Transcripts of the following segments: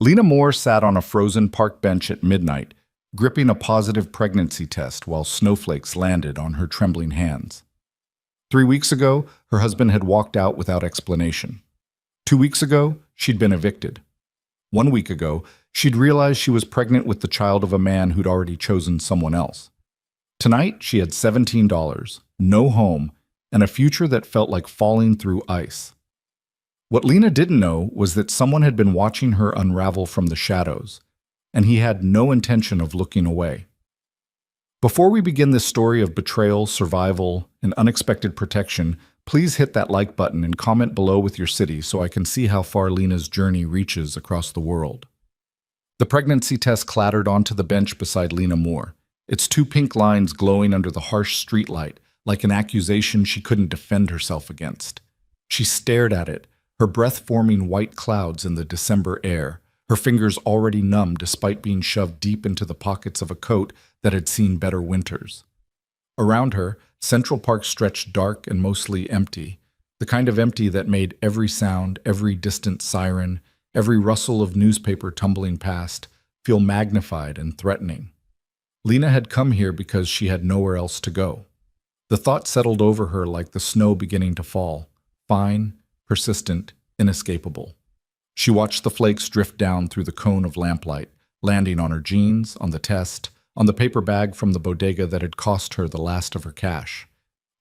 Lena Moore sat on a frozen park bench at midnight, gripping a positive pregnancy test while snowflakes landed on her trembling hands. 3 weeks ago, her husband had walked out without explanation. 2 weeks ago, she'd been evicted. 1 week ago, she'd realized she was pregnant with the child of a man who'd already chosen someone else. Tonight, she had $17, no home, and a future that felt like falling through ice. What Lena didn't know was that someone had been watching her unravel from the shadows, and he had no intention of looking away. Before we begin this story of betrayal, survival, and unexpected protection, please hit that like button and comment below with your city so I can see how far Lena's journey reaches across the world. The pregnancy test clattered onto the bench beside Lena Moore, its two pink lines glowing under the harsh streetlight like an accusation she couldn't defend herself against. She stared at it, her breath forming white clouds in the December air, her fingers already numb despite being shoved deep into the pockets of a coat that had seen better winters. Around her, Central Park stretched dark and mostly empty, the kind of empty that made every sound, every distant siren, every rustle of newspaper tumbling past feel magnified and threatening. Lena had come here because she had nowhere else to go. The thought settled over her like the snow beginning to fall, fine, persistent, inescapable. She watched the flakes drift down through the cone of lamplight, landing on her jeans, on the test, on the paper bag from the bodega that had cost her the last of her cash.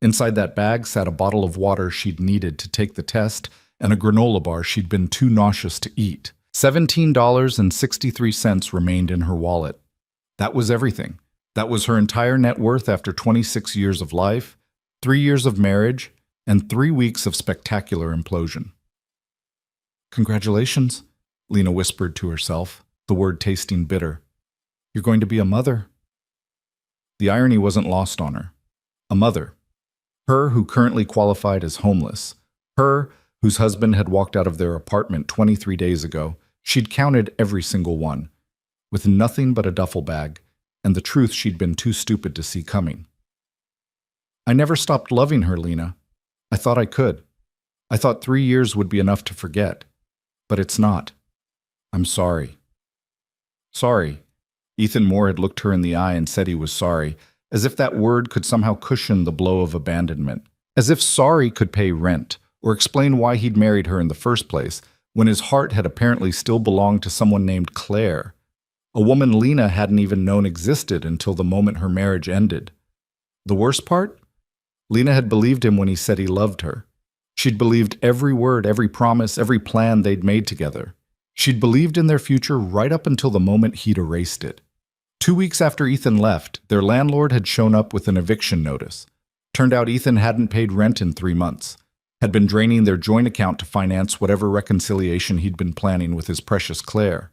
Inside that bag sat a bottle of water she'd needed to take the test and a granola bar she'd been too nauseous to eat. $17.63 remained in her wallet. That was everything. That was her entire net worth after 26 years of life, 3 years of marriage, and 3 weeks of spectacular implosion. "Congratulations," Lena whispered to herself, the word tasting bitter. "You're going to be a mother." The irony wasn't lost on her. A mother. Her who currently qualified as homeless. Her whose husband had walked out of their apartment 23 days ago. She'd counted every single one, with nothing but a duffel bag, and the truth she'd been too stupid to see coming. "I never stopped loving her, Lena. I thought I could. I thought 3 years would be enough to forget. But it's not. I'm sorry." Sorry. Ethan Moore had looked her in the eye and said he was sorry, as if that word could somehow cushion the blow of abandonment, as if sorry could pay rent, or explain why he'd married her in the first place, when his heart had apparently still belonged to someone named Claire, a woman Lena hadn't even known existed until the moment her marriage ended. The worst part? Lena had believed him when he said he loved her. She'd believed every word, every promise, every plan they'd made together. She'd believed in their future right up until the moment he'd erased it. 2 weeks after Ethan left, their landlord had shown up with an eviction notice. Turned out Ethan hadn't paid rent in 3 months, had been draining their joint account to finance whatever reconciliation he'd been planning with his precious Claire.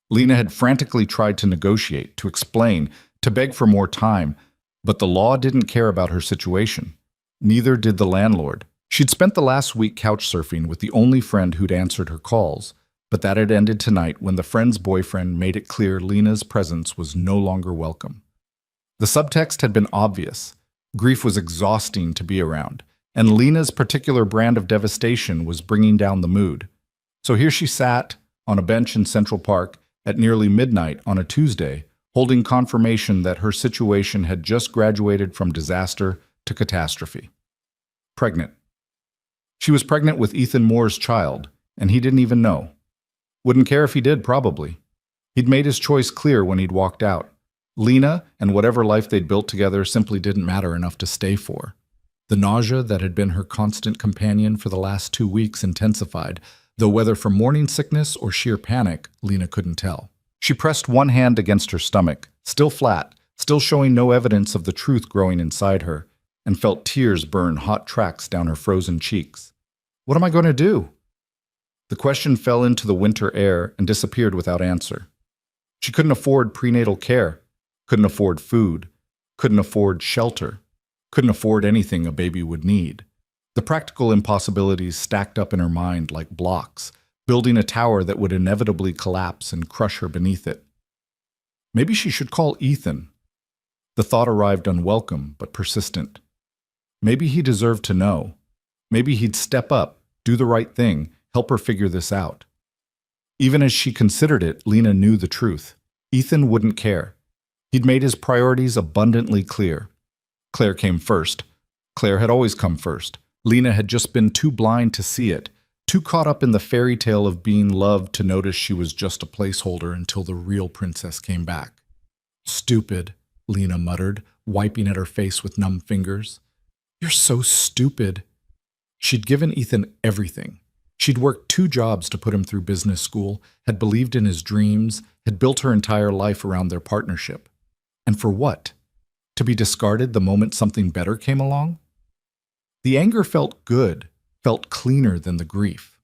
Lena had frantically tried to negotiate, to explain, to beg for more time, but the law didn't care about her situation. Neither did the landlord. She'd spent the last week couch surfing with the only friend who'd answered her calls, but that had ended tonight when the friend's boyfriend made it clear Lena's presence was no longer welcome. The subtext had been obvious. Grief was exhausting to be around, and Lena's particular brand of devastation was bringing down the mood. So here she sat, on a bench in Central Park, at nearly midnight on a Tuesday, holding confirmation that her situation had just graduated from disaster to catastrophe. Pregnant. She was pregnant with Ethan Moore's child, and he didn't even know. Wouldn't care if he did, probably. He'd made his choice clear when he'd walked out. Lena and whatever life they'd built together simply didn't matter enough to stay for. The nausea that had been her constant companion for the last 2 weeks intensified, though whether from morning sickness or sheer panic, Lena couldn't tell. She pressed one hand against her stomach, still flat, still showing no evidence of the truth growing inside her, and felt tears burn hot tracks down her frozen cheeks. What am I going to do? The question fell into the winter air and disappeared without answer. She couldn't afford prenatal care, couldn't afford food, couldn't afford shelter, couldn't afford anything a baby would need. The practical impossibilities stacked up in her mind like blocks, building a tower that would inevitably collapse and crush her beneath it. Maybe she should call Ethan. The thought arrived unwelcome but persistent. Maybe he deserved to know. Maybe he'd step up, do the right thing, help her figure this out. Even as she considered it, Lena knew the truth. Ethan wouldn't care. He'd made his priorities abundantly clear. Claire came first. Claire had always come first. Lena had just been too blind to see it, too caught up in the fairy tale of being loved to notice she was just a placeholder until the real princess came back. "Stupid," Lena muttered, wiping at her face with numb fingers. "You're so stupid." She'd given Ethan everything. She'd worked 2 jobs to put him through business school, had believed in his dreams, had built her entire life around their partnership. And for what? To be discarded the moment something better came along? The anger felt good, felt cleaner than the grief.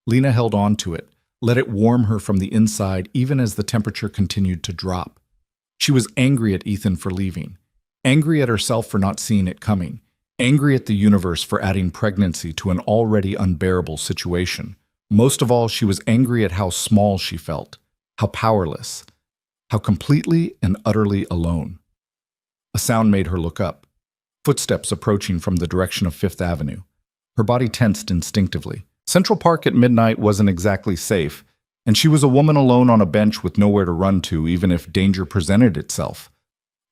Lena held on to it, let it warm her from the inside even as the temperature continued to drop. She was angry at Ethan for leaving, angry at herself for not seeing it coming, angry at the universe for adding pregnancy to an already unbearable situation. Most of all, she was angry at how small she felt, how powerless, how completely and utterly alone. A sound made her look up. Footsteps approaching from the direction of Fifth Avenue. Her body tensed instinctively. Central Park at midnight wasn't exactly safe, and she was a woman alone on a bench with nowhere to run to even if danger presented itself.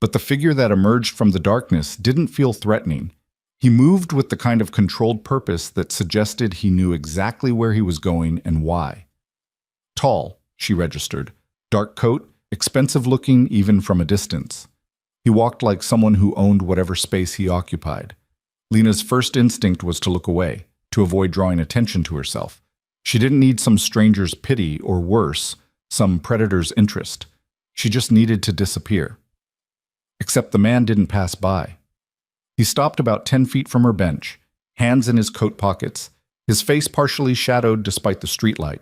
But the figure that emerged from the darkness didn't feel threatening. He moved with the kind of controlled purpose that suggested he knew exactly where he was going and why. Tall, she registered. Dark coat, expensive looking even from a distance. He walked like someone who owned whatever space he occupied. Lena's first instinct was to look away, to avoid drawing attention to herself. She didn't need some stranger's pity or worse, some predator's interest. She just needed to disappear. Except the man didn't pass by. He stopped about 10 feet from her bench, hands in his coat pockets, his face partially shadowed despite the streetlight.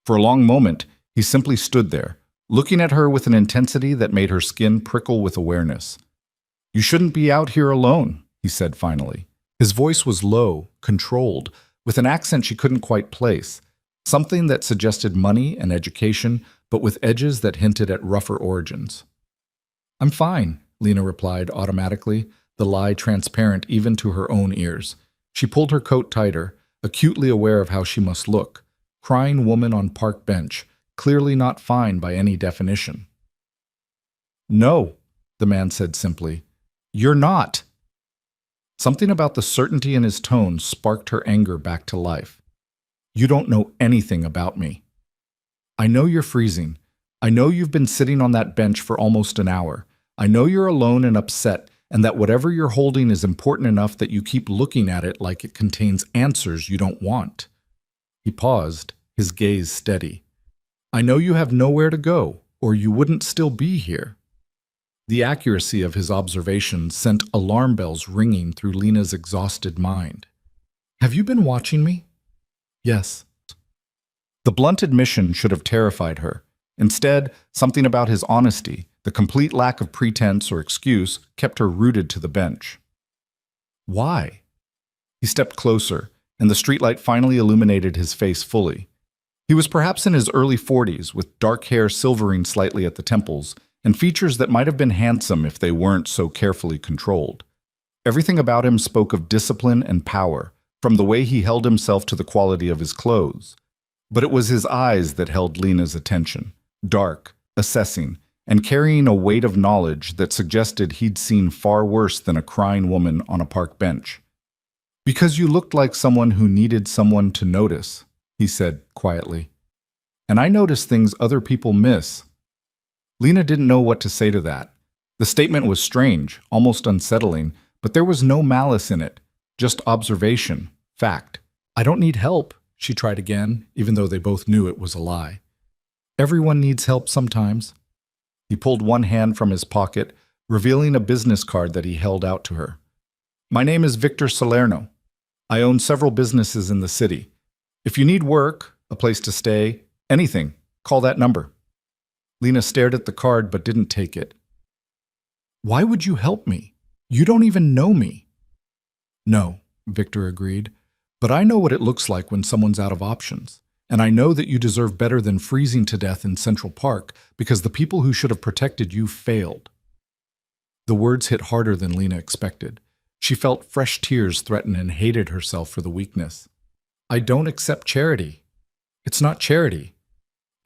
For a long moment, he simply stood there, looking at her with an intensity that made her skin prickle with awareness. "You shouldn't be out here alone," he said finally. His voice was low, controlled, with an accent she couldn't quite place, something that suggested money and education, but with edges that hinted at rougher origins. "I'm fine," Lena replied automatically, the lie transparent even to her own ears. She pulled her coat tighter, acutely aware of how she must look. Crying woman on park bench, clearly not fine by any definition. "No," the man said simply. "You're not." Something about the certainty in his tone sparked her anger back to life. "You don't know anything about me. I know you're freezing. I know you've been sitting on that bench for almost an hour. I know you're alone and upset, and that whatever you're holding is important enough that you keep looking at it like it contains answers you don't want." He paused, his gaze steady. "I know you have nowhere to go, or you wouldn't still be here." The accuracy of his observation sent alarm bells ringing through Lena's exhausted mind. "Have you been watching me?" "Yes." The blunt admission should have terrified her. Instead, something about his honesty, the complete lack of pretense or excuse, kept her rooted to the bench. "Why?" He stepped closer, and the streetlight finally illuminated his face fully. He was perhaps in his early 40s, with dark hair silvering slightly at the temples, and features that might have been handsome if they weren't so carefully controlled. Everything about him spoke of discipline and power, from the way he held himself to the quality of his clothes. But it was his eyes that held Lena's attention, dark, assessing, and carrying a weight of knowledge that suggested he'd seen far worse than a crying woman on a park bench. "Because you looked like someone who needed someone to notice," he said quietly. "And I notice things other people miss." Lena didn't know what to say to that. The statement was strange, almost unsettling, but there was no malice in it, just observation, fact. "I don't need help," she tried again, even though they both knew it was a lie. "Everyone needs help sometimes." He pulled one hand from his pocket, revealing a business card that he held out to her. "My name is Victor Salerno. I own several businesses in the city. If you need work, a place to stay, anything, call that number." Lena stared at the card but didn't take it. "Why would you help me? You don't even know me." "No," Victor agreed, "but I know what it looks like when someone's out of options. And I know that you deserve better than freezing to death in Central Park because the people who should have protected you failed." The words hit harder than Lena expected. She felt fresh tears threaten and hated herself for the weakness. "I don't accept charity." "It's not charity."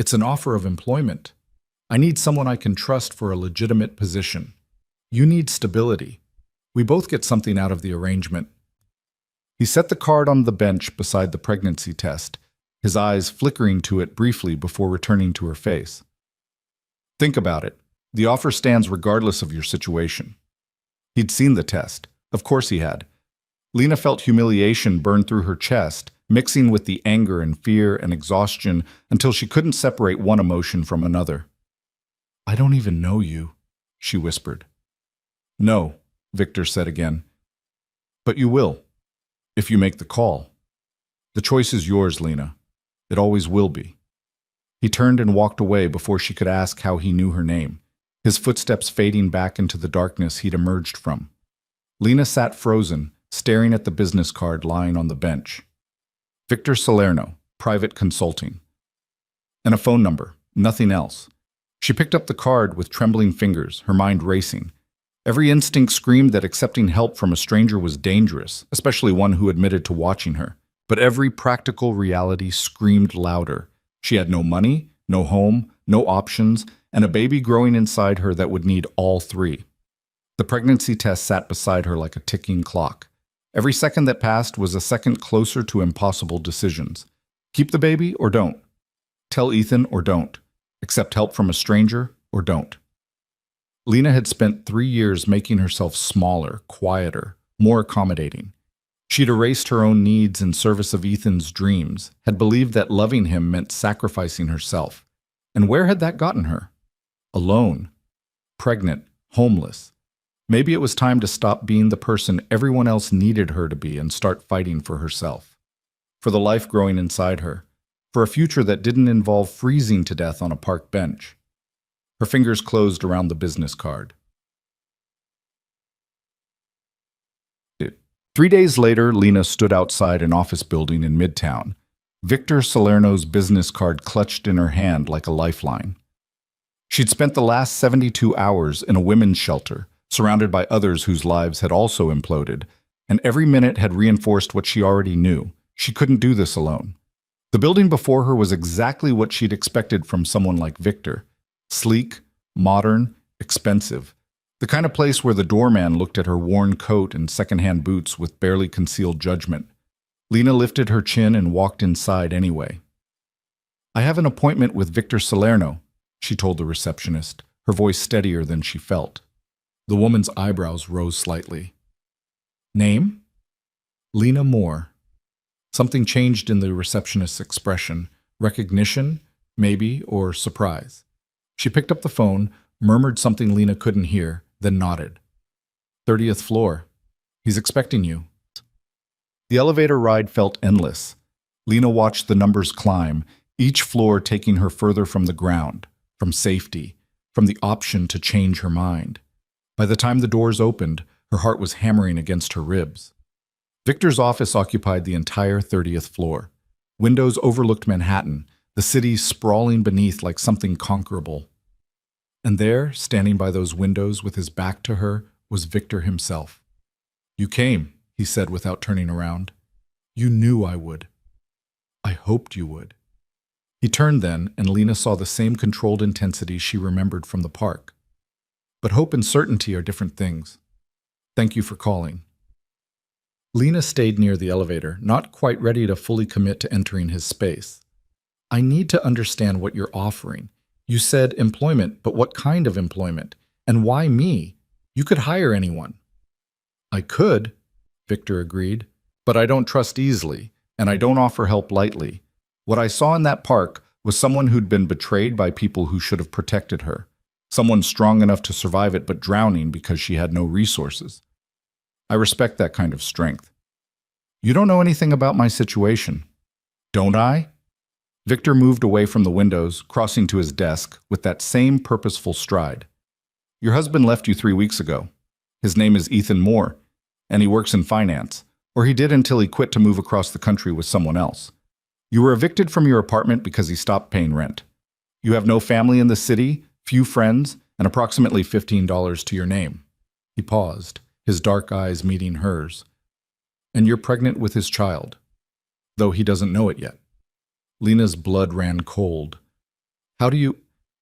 It's an offer of employment. I need someone I can trust for a legitimate position. You need stability. We both get something out of the arrangement." He set the card on the bench beside the pregnancy test, his eyes flickering to it briefly before returning to her face. "Think about it. The offer stands regardless of your situation." He'd seen the test. Of course he had. Lena felt humiliation burn through her chest, mixing with the anger and fear and exhaustion until she couldn't separate one emotion from another. "I don't even know you," she whispered. "No," Victor said again. "But you will, if you make the call. The choice is yours, Lena. It always will be." He turned and walked away before she could ask how he knew her name, his footsteps fading back into the darkness he'd emerged from. Lena sat frozen, staring at the business card lying on the bench. Victor Salerno, private consulting. And a phone number, nothing else. She picked up the card with trembling fingers, her mind racing. Every instinct screamed that accepting help from a stranger was dangerous, especially one who admitted to watching her. But every practical reality screamed louder. She had no money, no home, no options, and a baby growing inside her that would need all three. The pregnancy test sat beside her like a ticking clock. Every second that passed was a second closer to impossible decisions. Keep the baby or don't. Tell Ethan or don't. Accept help from a stranger or don't. Lena had spent 3 years making herself smaller, quieter, more accommodating. She'd erased her own needs in service of Ethan's dreams, had believed that loving him meant sacrificing herself. And where had that gotten her? Alone, pregnant, homeless. Maybe it was time to stop being the person everyone else needed her to be and start fighting for herself. For the life growing inside her. For a future that didn't involve freezing to death on a park bench. Her fingers closed around the business card. 3 days later, Lena stood outside an office building in Midtown, Victor Salerno's business card clutched in her hand like a lifeline. She'd spent the last 72 hours in a women's shelter, surrounded by others whose lives had also imploded, and every minute had reinforced what she already knew. She couldn't do this alone. The building before her was exactly what she'd expected from someone like Victor. Sleek, modern, expensive. The kind of place where the doorman looked at her worn coat and secondhand boots with barely concealed judgment. Lena lifted her chin and walked inside anyway. "I have an appointment with Victor Salerno," she told the receptionist, her voice steadier than she felt. The woman's eyebrows rose slightly. "Name?" "Lena Moore." Something changed in the receptionist's expression. Recognition, maybe, or surprise. She picked up the phone, murmured something Lena couldn't hear, then nodded. 30th floor. He's expecting you." The elevator ride felt endless. Lena watched the numbers climb, each floor taking her further from the ground, from safety, from the option to change her mind. By the time the doors opened, her heart was hammering against her ribs. Victor's office occupied the entire 30th floor. Windows overlooked Manhattan, the city sprawling beneath like something conquerable. And there, standing by those windows with his back to her, was Victor himself. "You came," he said without turning around. "You knew I would. I hoped you would." He turned then, and Lena saw the same controlled intensity she remembered from the park. But hope and certainty are different things. "Thank you for calling." Lena stayed near the elevator, not quite ready to fully commit to entering his space. "I need to understand what you're offering. You said employment, but what kind of employment? And why me? You could hire anyone." "I could," Victor agreed, "but I don't trust easily, and I don't offer help lightly. What I saw in that park was someone who'd been betrayed by people who should have protected her. Someone strong enough to survive it but drowning because she had no resources. I respect that kind of strength. You don't know anything about my situation." "Don't I?" Victor moved away from the windows, crossing to his desk with that same purposeful stride. "Your husband left you 3 weeks ago. His name is Ethan Moore, and he works in finance, or he did until he quit to move across the country with someone else. You were evicted from your apartment because he stopped paying rent. You have no family in the city, few friends, and approximately $15 to your name." He paused, his dark eyes meeting hers. "And you're pregnant with his child, though he doesn't know it yet." Lena's blood ran cold. How do you...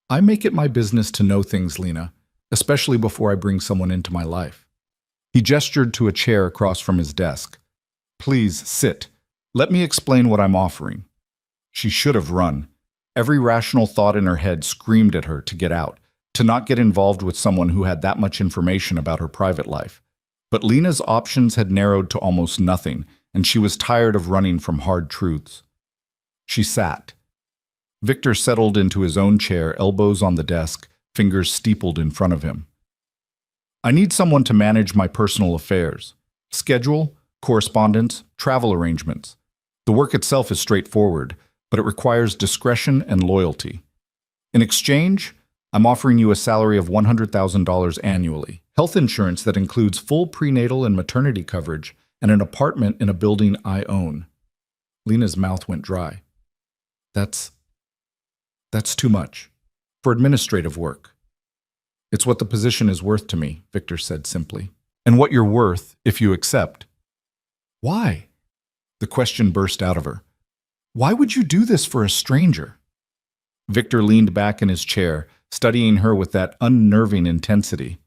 I make it my business to know things, Lena, especially before I bring someone into my life. He gestured to a chair across from his desk. Please, sit. Let me explain what I'm offering. She should have run. Every rational thought in her head screamed at her to get out, to not get involved with someone who had that much information about her private life. But Lena's options had narrowed to almost nothing, and she was tired of running from hard truths. She sat. Victor settled into his own chair, elbows on the desk, fingers steepled in front of him. I need someone to manage my personal affairs. Schedule, correspondence, travel arrangements. The work itself is straightforward, but it requires discretion and loyalty. In exchange, I'm offering you a salary of $100,000 annually, health insurance that includes full prenatal and maternity coverage, and an apartment in a building I own. Lena's mouth went dry. That's too much. For administrative work. It's what the position is worth to me, Victor said simply. And what you're worth if you accept. Why? The question burst out of her. Why would you do this for a stranger? Victor leaned back in his chair, studying her with that unnerving intensity.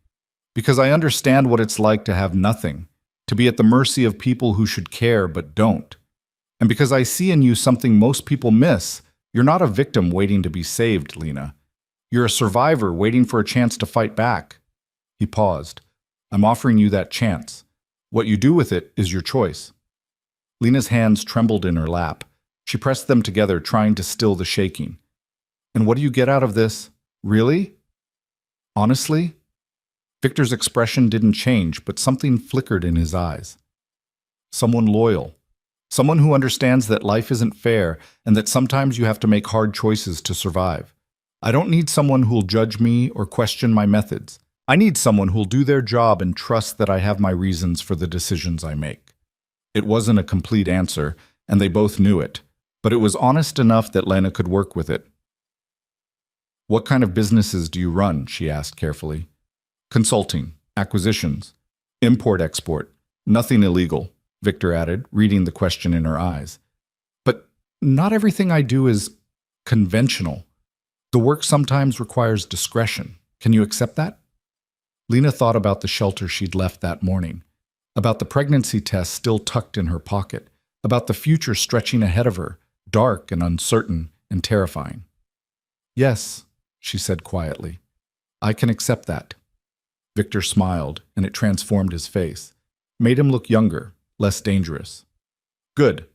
Because I understand what it's like to have nothing, to be at the mercy of people who should care but don't. And because I see in you something most people miss, you're not a victim waiting to be saved, Lena. You're a survivor waiting for a chance to fight back. He paused. I'm offering you that chance. What you do with it is your choice. Lena's hands trembled in her lap. She pressed them together, trying to still the shaking. And what do you get out of this? Really? Honestly? Victor's expression didn't change, but something flickered in his eyes. Someone loyal. Someone who understands that life isn't fair and that sometimes you have to make hard choices to survive. I don't need someone who'll judge me or question my methods. I need someone who'll do their job and trust that I have my reasons for the decisions I make. It wasn't a complete answer, and they both knew it, but it was honest enough that Lena could work with it. What kind of businesses do you run? She asked carefully. Consulting, acquisitions, import-export, nothing illegal, Victor added, reading the question in her eyes. But not everything I do is conventional. The work sometimes requires discretion. Can you accept that? Lena thought about the shelter she'd left that morning, about the pregnancy test still tucked in her pocket, about the future stretching ahead of her, dark and uncertain and terrifying. Yes, she said quietly, I can accept that. Victor smiled, and it transformed his face, made him look younger, less dangerous. Good.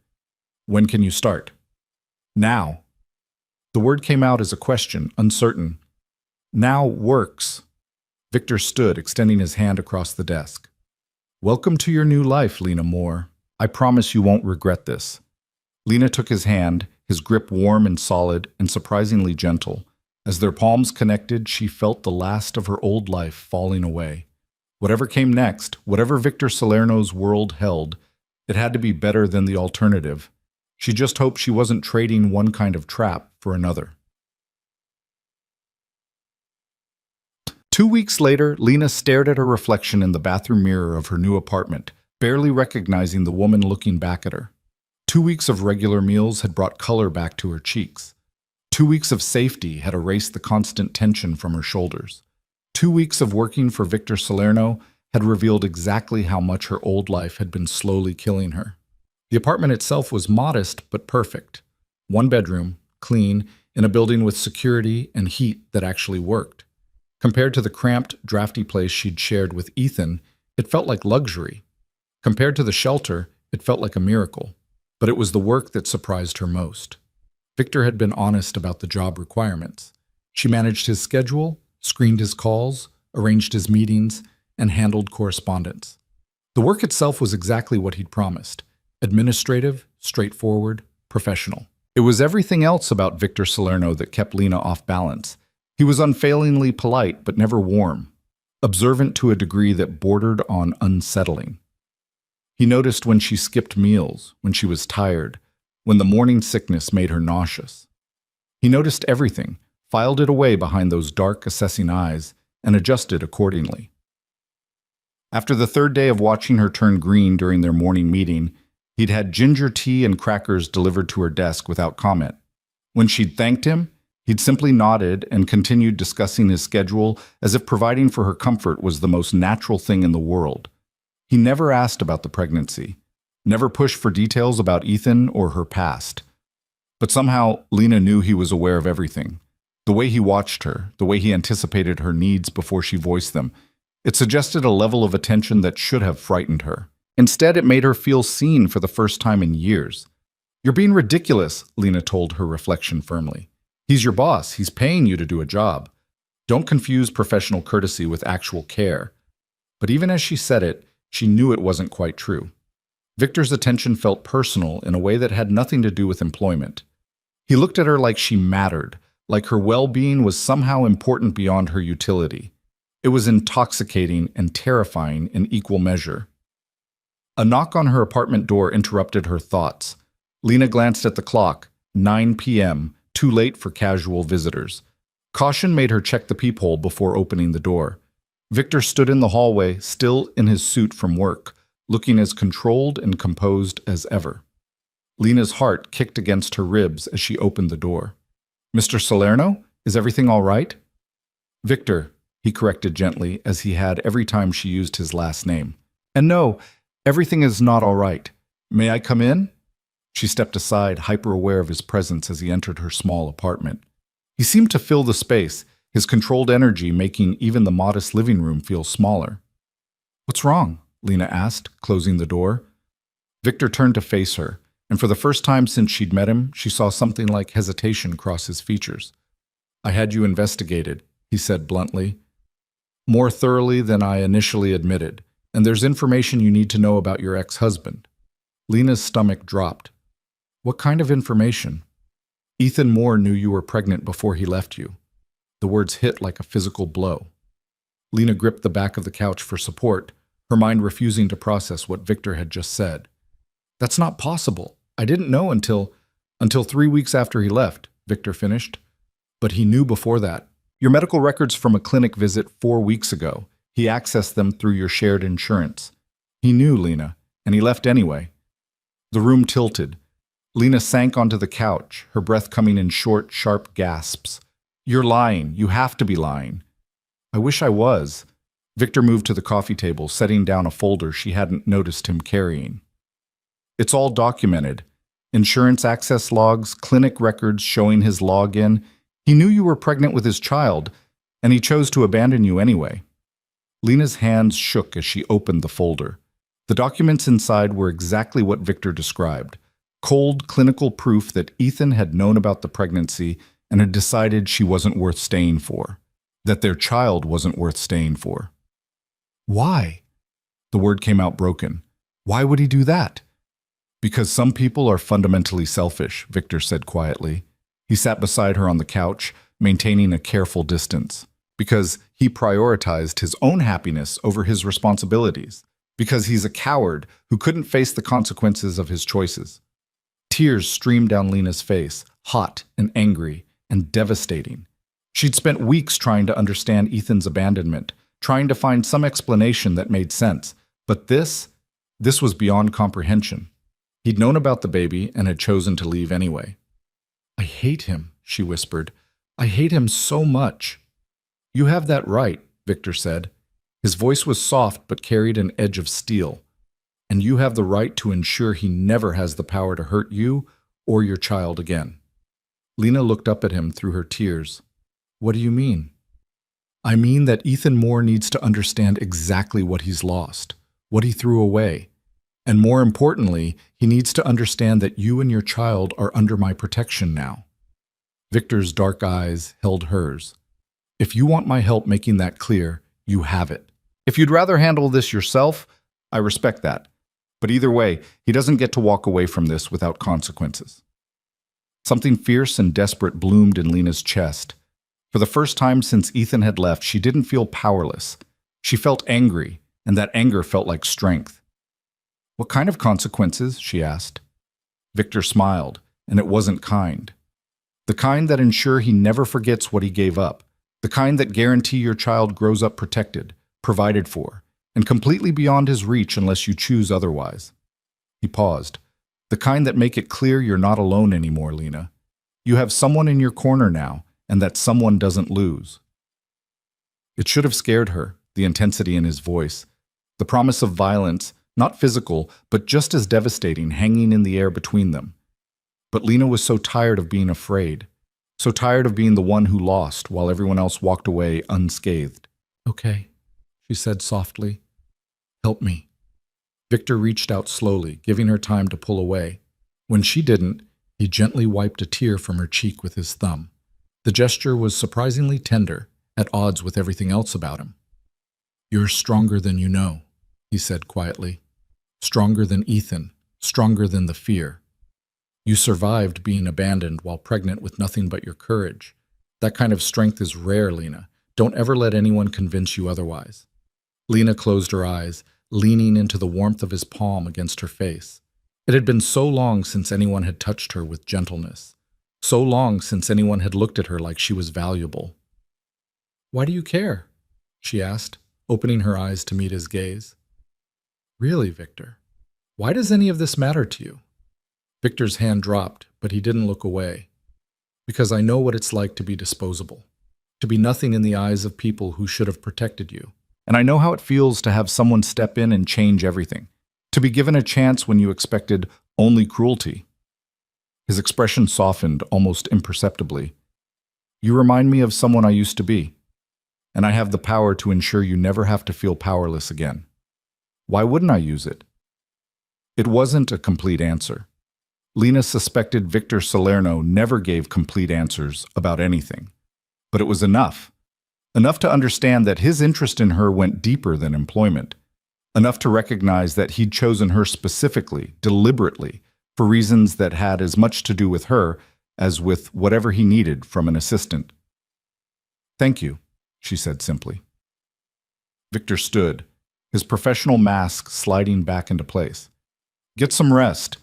When can you start? Now. The word came out as a question, uncertain. Now works. Victor stood, extending his hand across the desk. Welcome to your new life, Lena Moore. I promise you won't regret this. Lena took his hand, his grip warm and solid and surprisingly gentle. As their palms connected, she felt the last of her old life falling away. Whatever came next, whatever Victor Salerno's world held, it had to be better than the alternative. She just hoped she wasn't trading one kind of trap for another. 2 weeks later, Lena stared at her reflection in the bathroom mirror of her new apartment, barely recognizing the woman looking back at her. 2 weeks of regular meals had brought color back to her cheeks. 2 weeks of safety had erased the constant tension from her shoulders. 2 weeks of working for Victor Salerno had revealed exactly how much her old life had been slowly killing her. The apartment itself was modest but perfect. 1 bedroom, clean, in a building with security and heat that actually worked. Compared to the cramped, drafty place she'd shared with Ethan, it felt like luxury. Compared to the shelter, it felt like a miracle. But it was the work that surprised her most. Victor had been honest about the job requirements. She managed his schedule, screened his calls, arranged his meetings, and handled correspondence. The work itself was exactly what he'd promised. Administrative, straightforward, professional. It was everything else about Victor Salerno that kept Lena off balance. He was unfailingly polite but never warm, observant to a degree that bordered on unsettling. He noticed when she skipped meals, when she was tired, when the morning sickness made her nauseous. He noticed everything, filed it away behind those dark, assessing eyes, and adjusted accordingly. After the 3rd day of watching her turn green during their morning meeting, he'd had ginger tea and crackers delivered to her desk without comment. When she'd thanked him, He'd simply nodded and continued discussing his schedule as if providing for her comfort was the most natural thing in the world. He never asked about the pregnancy, never pushed for details about Ethan or her past. But somehow, Lena knew he was aware of everything. The way he watched her, the way he anticipated her needs before she voiced them, it suggested a level of attention that should have frightened her. Instead, it made her feel seen for the first time in years. "You're being ridiculous," Lena told her reflection firmly. "He's your boss. He's paying you to do a job. Don't confuse professional courtesy with actual care." But even as she said it, she knew it wasn't quite true. Victor's attention felt personal in a way that had nothing to do with employment. He looked at her like she mattered, like her well-being was somehow important beyond her utility. It was intoxicating and terrifying in equal measure. A knock on her apartment door interrupted her thoughts. Lena glanced at the clock, 9 p.m., too late for casual visitors. Caution made her check the peephole before opening the door. Victor stood in the hallway, still in his suit from work, looking as controlled and composed as ever. Lena's heart kicked against her ribs as she opened the door. "Mr. Salerno, is everything all right?" "Victor," he corrected gently, as he had every time she used his last name. "And no, everything is not all right. May I come in?" She stepped aside, hyper-aware of his presence as he entered her small apartment. He seemed to fill the space, his controlled energy making even the modest living room feel smaller. "What's wrong?" Lena asked, closing the door. Victor turned to face her, and for the first time since she'd met him, she saw something like hesitation cross his features. "I had you investigated," he said bluntly. "More thoroughly than I initially admitted, and there's information you need to know about your ex-husband." Lena's stomach dropped. "What kind of information?" "Ethan Moore knew you were pregnant before he left you." The words hit like a physical blow. Lena gripped the back of the couch for support, her mind refusing to process what Victor had just said. "That's not possible. I didn't know until 3 weeks after he left," Victor finished. "But he knew before that. Your medical records from a clinic visit 4 weeks ago. He accessed them through your shared insurance. He knew, Lena, and he left anyway." The room tilted. Lena sank onto the couch, her breath coming in short, sharp gasps. "You're lying. You have to be lying." "I wish I was." Victor moved to the coffee table, setting down a folder she hadn't noticed him carrying. "It's all documented. Insurance access logs, clinic records showing his login. He knew you were pregnant with his child, and he chose to abandon you anyway." Lena's hands shook as she opened the folder. The documents inside were exactly what Victor described. Cold clinical proof that Ethan had known about the pregnancy and had decided she wasn't worth staying for. That their child wasn't worth staying for. "Why?" The word came out broken. "Why would he do that?" "Because some people are fundamentally selfish," Victor said quietly. He sat beside her on the couch, maintaining a careful distance. "Because he prioritized his own happiness over his responsibilities. Because he's a coward who couldn't face the consequences of his choices." Tears streamed down Lena's face, hot and angry and devastating. She'd spent weeks trying to understand Ethan's abandonment, trying to find some explanation that made sense. But this was beyond comprehension. He'd known about the baby and had chosen to leave anyway. "I hate him," she whispered. "I hate him so much." "You have that right," Victor said. His voice was soft but carried an edge of steel. "And you have the right to ensure he never has the power to hurt you or your child again." Lena looked up at him through her tears. "What do you mean?" "I mean that Ethan Moore needs to understand exactly what he's lost, what he threw away. And more importantly, he needs to understand that you and your child are under my protection now." Victor's dark eyes held hers. "If you want my help making that clear, you have it. If you'd rather handle this yourself, I respect that. But either way, he doesn't get to walk away from this without consequences." Something fierce and desperate bloomed in Lena's chest. For the first time since Ethan had left, she didn't feel powerless. She felt angry, and that anger felt like strength. "What kind of consequences?" she asked. Victor smiled, and it wasn't kind. "The kind that ensure he never forgets what he gave up. The kind that guarantee your child grows up protected, provided for, and completely beyond his reach unless you choose otherwise." He paused. "The kind that make it clear you're not alone anymore, Lena. You have someone in your corner now, and that someone doesn't lose. It should have scared her, the intensity in his voice, the promise of violence, not physical, but just as devastating, hanging in the air between them. But Lena was so tired of being afraid, so tired of being the one who lost while everyone else walked away unscathed. "Okay," she said softly. "Help me." Victor reached out slowly, giving her time to pull away. When she didn't, he gently wiped a tear from her cheek with his thumb. The gesture was surprisingly tender, at odds with everything else about him. "You're stronger than you know," he said quietly. "Stronger than Ethan, stronger than the fear. You survived being abandoned while pregnant with nothing but your courage. That kind of strength is rare, Lena. Don't ever let anyone convince you otherwise." Lena closed her eyes, leaning into the warmth of his palm against her face. It had been so long since anyone had touched her with gentleness, so long since anyone had looked at her like she was valuable. "Why do you care?" she asked, opening her eyes to meet his gaze. "Really, Victor, why does any of this matter to you?" Victor's hand dropped, but he didn't look away. "Because I know what it's like to be disposable, to be nothing in the eyes of people who should have protected you. And I know how it feels to have someone step in and change everything, to be given a chance when you expected only cruelty." His expression softened almost imperceptibly. "You remind me of someone I used to be, and I have the power to ensure you never have to feel powerless again. Why wouldn't I use it?" It wasn't a complete answer. Lena suspected Victor Salerno never gave complete answers about anything. But it was enough. Enough to understand that his interest in her went deeper than employment. Enough to recognize that he'd chosen her specifically, deliberately, for reasons that had as much to do with her as with whatever he needed from an assistant. "Thank you," she said simply. Victor stood, his professional mask sliding back into place. "Get some rest.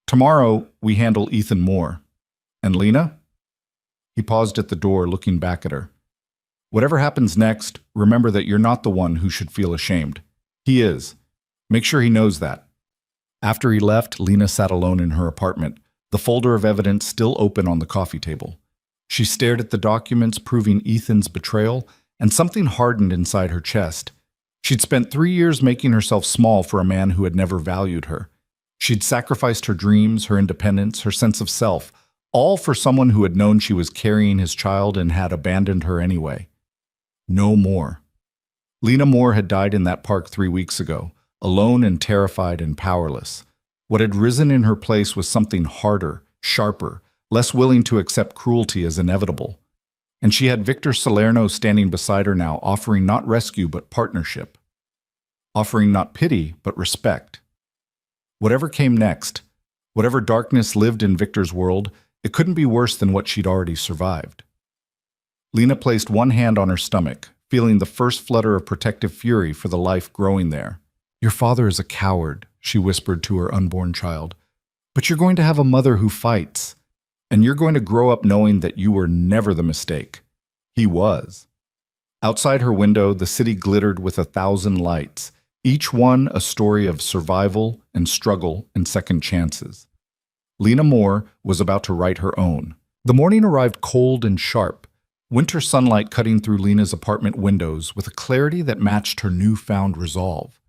Tomorrow, we handle Ethan Moore. And Lena?" He paused at the door, looking back at her. "Whatever happens next, remember that you're not the one who should feel ashamed. He is. Make sure he knows that." After he left, Lena sat alone in her apartment, the folder of evidence still open on the coffee table. She stared at the documents proving Ethan's betrayal, and something hardened inside her chest. She'd spent 3 years making herself small for a man who had never valued her. She'd sacrificed her dreams, her independence, her sense of self, all for someone who had known she was carrying his child and had abandoned her anyway. No more. Lena Moore had died in that park 3 weeks ago, alone and terrified and powerless. What had risen in her place was something harder, sharper, less willing to accept cruelty as inevitable. And she had Victor Salerno standing beside her now, offering not rescue but partnership. Offering not pity but respect. Whatever came next, whatever darkness lived in Victor's world, it couldn't be worse than what she'd already survived. Lena placed one hand on her stomach, feeling the first flutter of protective fury for the life growing there. "Your father is a coward," she whispered to her unborn child. "But you're going to have a mother who fights, and you're going to grow up knowing that you were never the mistake. He was." Outside her window, the city glittered with 1,000 lights, each one a story of survival and struggle and second chances. Lena Moore was about to write her own. The morning arrived cold and sharp, winter sunlight cutting through Lena's apartment windows with a clarity that matched her newfound resolve.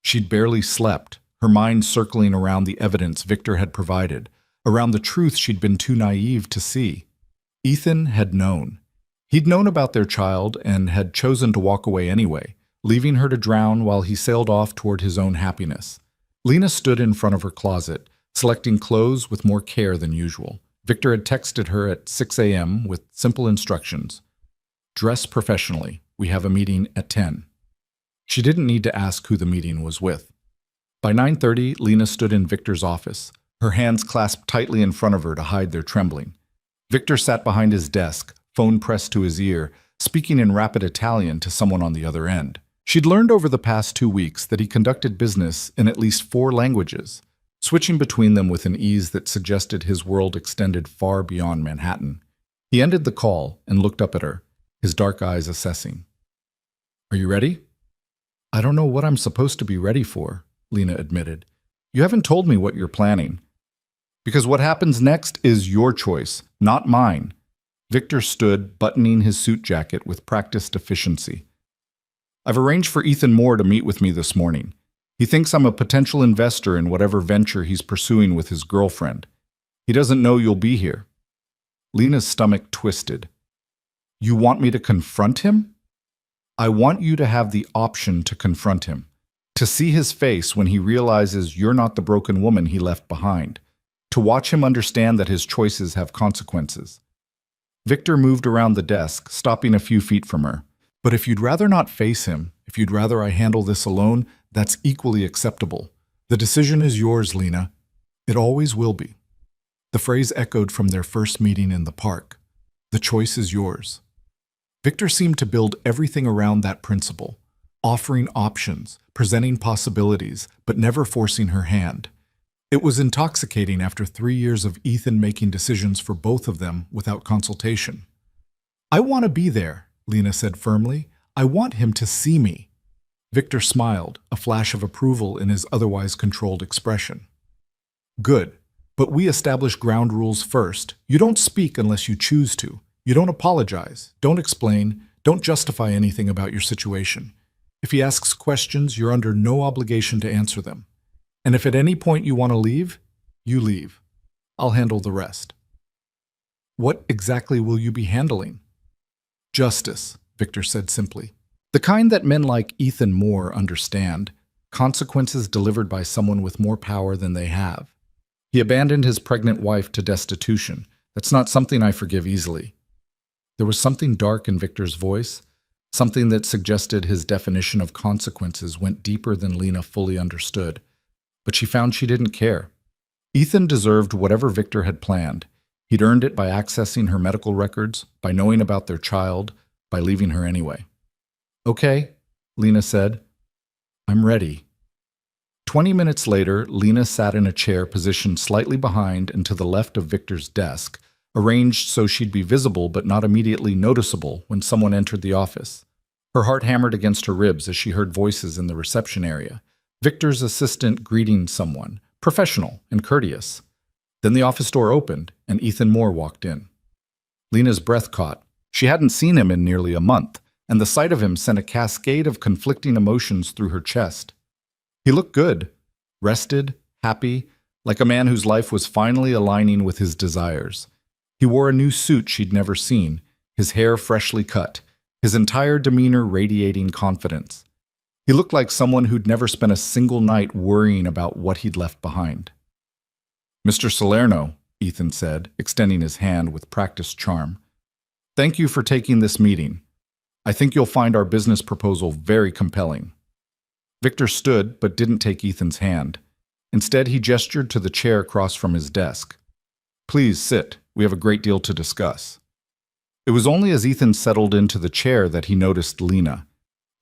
She'd barely slept, her mind circling around the evidence Victor had provided, around the truth she'd been too naive to see. Ethan had known. He'd known about their child and had chosen to walk away anyway, leaving her to drown while he sailed off toward his own happiness. Lena stood in front of her closet, selecting clothes with more care than usual. Victor had texted her at 6 a.m. with simple instructions. "Dress professionally. We have a meeting at 10. She didn't need to ask who the meeting was with. By 9:30, Lena stood in Victor's office, her hands clasped tightly in front of her to hide their trembling. Victor sat behind his desk, phone pressed to his ear, speaking in rapid Italian to someone on the other end. She'd learned over the past 2 weeks that he conducted business in at least 4 languages, switching between them with an ease that suggested his world extended far beyond Manhattan. He ended the call and looked up at her, his dark eyes assessing. "Are you ready?" "I don't know what I'm supposed to be ready for," Lena admitted. "You haven't told me what you're planning." "Because what happens next is your choice, not mine." Victor stood, buttoning his suit jacket with practiced efficiency. I've arranged for Ethan Moore to meet with me this morning. He thinks I'm a potential investor in whatever venture he's pursuing with his girlfriend. He doesn't know you'll be here. Lena's stomach twisted. You want me to confront him? I want you to have the option to confront him, to see his face when he realizes you're not the broken woman he left behind, to watch him understand that his choices have consequences. Victor moved around the desk, stopping a few feet from her. But if you'd rather not face him, if you'd rather I handle this alone, that's equally acceptable. The decision is yours, Lena. It always will be. The phrase echoed from their first meeting in the park. The choice is yours. Victor seemed to build everything around that principle, offering options, presenting possibilities, but never forcing her hand. It was intoxicating after 3 years of Ethan making decisions for both of them without consultation. I want to be there, Lena said firmly. I want him to see me. Victor smiled, a flash of approval in his otherwise controlled expression. Good, but we establish ground rules first. You don't speak unless you choose to. You don't apologize, don't explain, don't justify anything about your situation. If he asks questions, you're under no obligation to answer them. And if at any point you want to leave, you leave. I'll handle the rest. What exactly will you be handling? Justice, Victor said simply. The kind that men like Ethan Moore understand, consequences delivered by someone with more power than they have. He abandoned his pregnant wife to destitution. That's not something I forgive easily. There was something dark in Victor's voice, something that suggested his definition of consequences went deeper than Lena fully understood. But she found she didn't care. Ethan deserved whatever Victor had planned. He'd earned it by accessing her medical records, by knowing about their child, by leaving her anyway. Okay, Lena said. I'm ready. 20 minutes later, Lena sat in a chair positioned slightly behind and to the left of Victor's desk, arranged so she'd be visible but not immediately noticeable when someone entered the office. Her heart hammered against her ribs as she heard voices in the reception area. Victor's assistant greeting someone, professional and courteous. Then the office door opened, and Ethan Moore walked in. Lena's breath caught. She hadn't seen him in nearly a month, and the sight of him sent a cascade of conflicting emotions through her chest. He looked good, rested, happy, like a man whose life was finally aligning with his desires. He wore a new suit she'd never seen, his hair freshly cut, his entire demeanor radiating confidence. He looked like someone who'd never spent a single night worrying about what he'd left behind. Mr. Salerno, Ethan said, extending his hand with practiced charm. Thank you for taking this meeting. I think you'll find our business proposal very compelling. Victor stood but didn't take Ethan's hand. Instead, he gestured to the chair across from his desk. Please sit. We have a great deal to discuss. It was only as Ethan settled into the chair that he noticed Lena.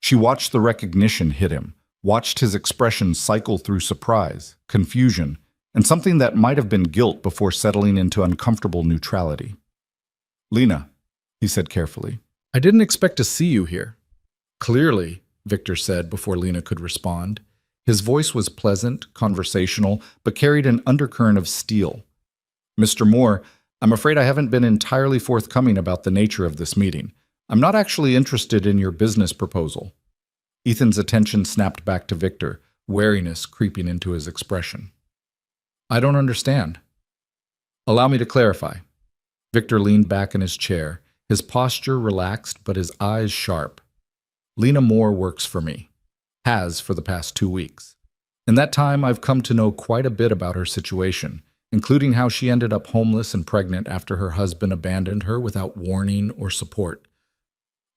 She watched the recognition hit him, watched his expression cycle through surprise, confusion, and something that might have been guilt before settling into uncomfortable neutrality. Lena, he said carefully, I didn't expect to see you here. Clearly, Victor said before Lena could respond. His voice was pleasant, conversational, but carried an undercurrent of steel. Mr. Moore, I'm afraid I haven't been entirely forthcoming about the nature of this meeting. I'm not actually interested in your business proposal. Ethan's attention snapped back to Victor, wariness creeping into his expression. I don't understand. Allow me to clarify. Victor leaned back in his chair, his posture relaxed but his eyes sharp. Lena Moore works for me. Has for the past 2 weeks. In that time, I've come to know quite a bit about her situation, including how she ended up homeless and pregnant after her husband abandoned her without warning or support.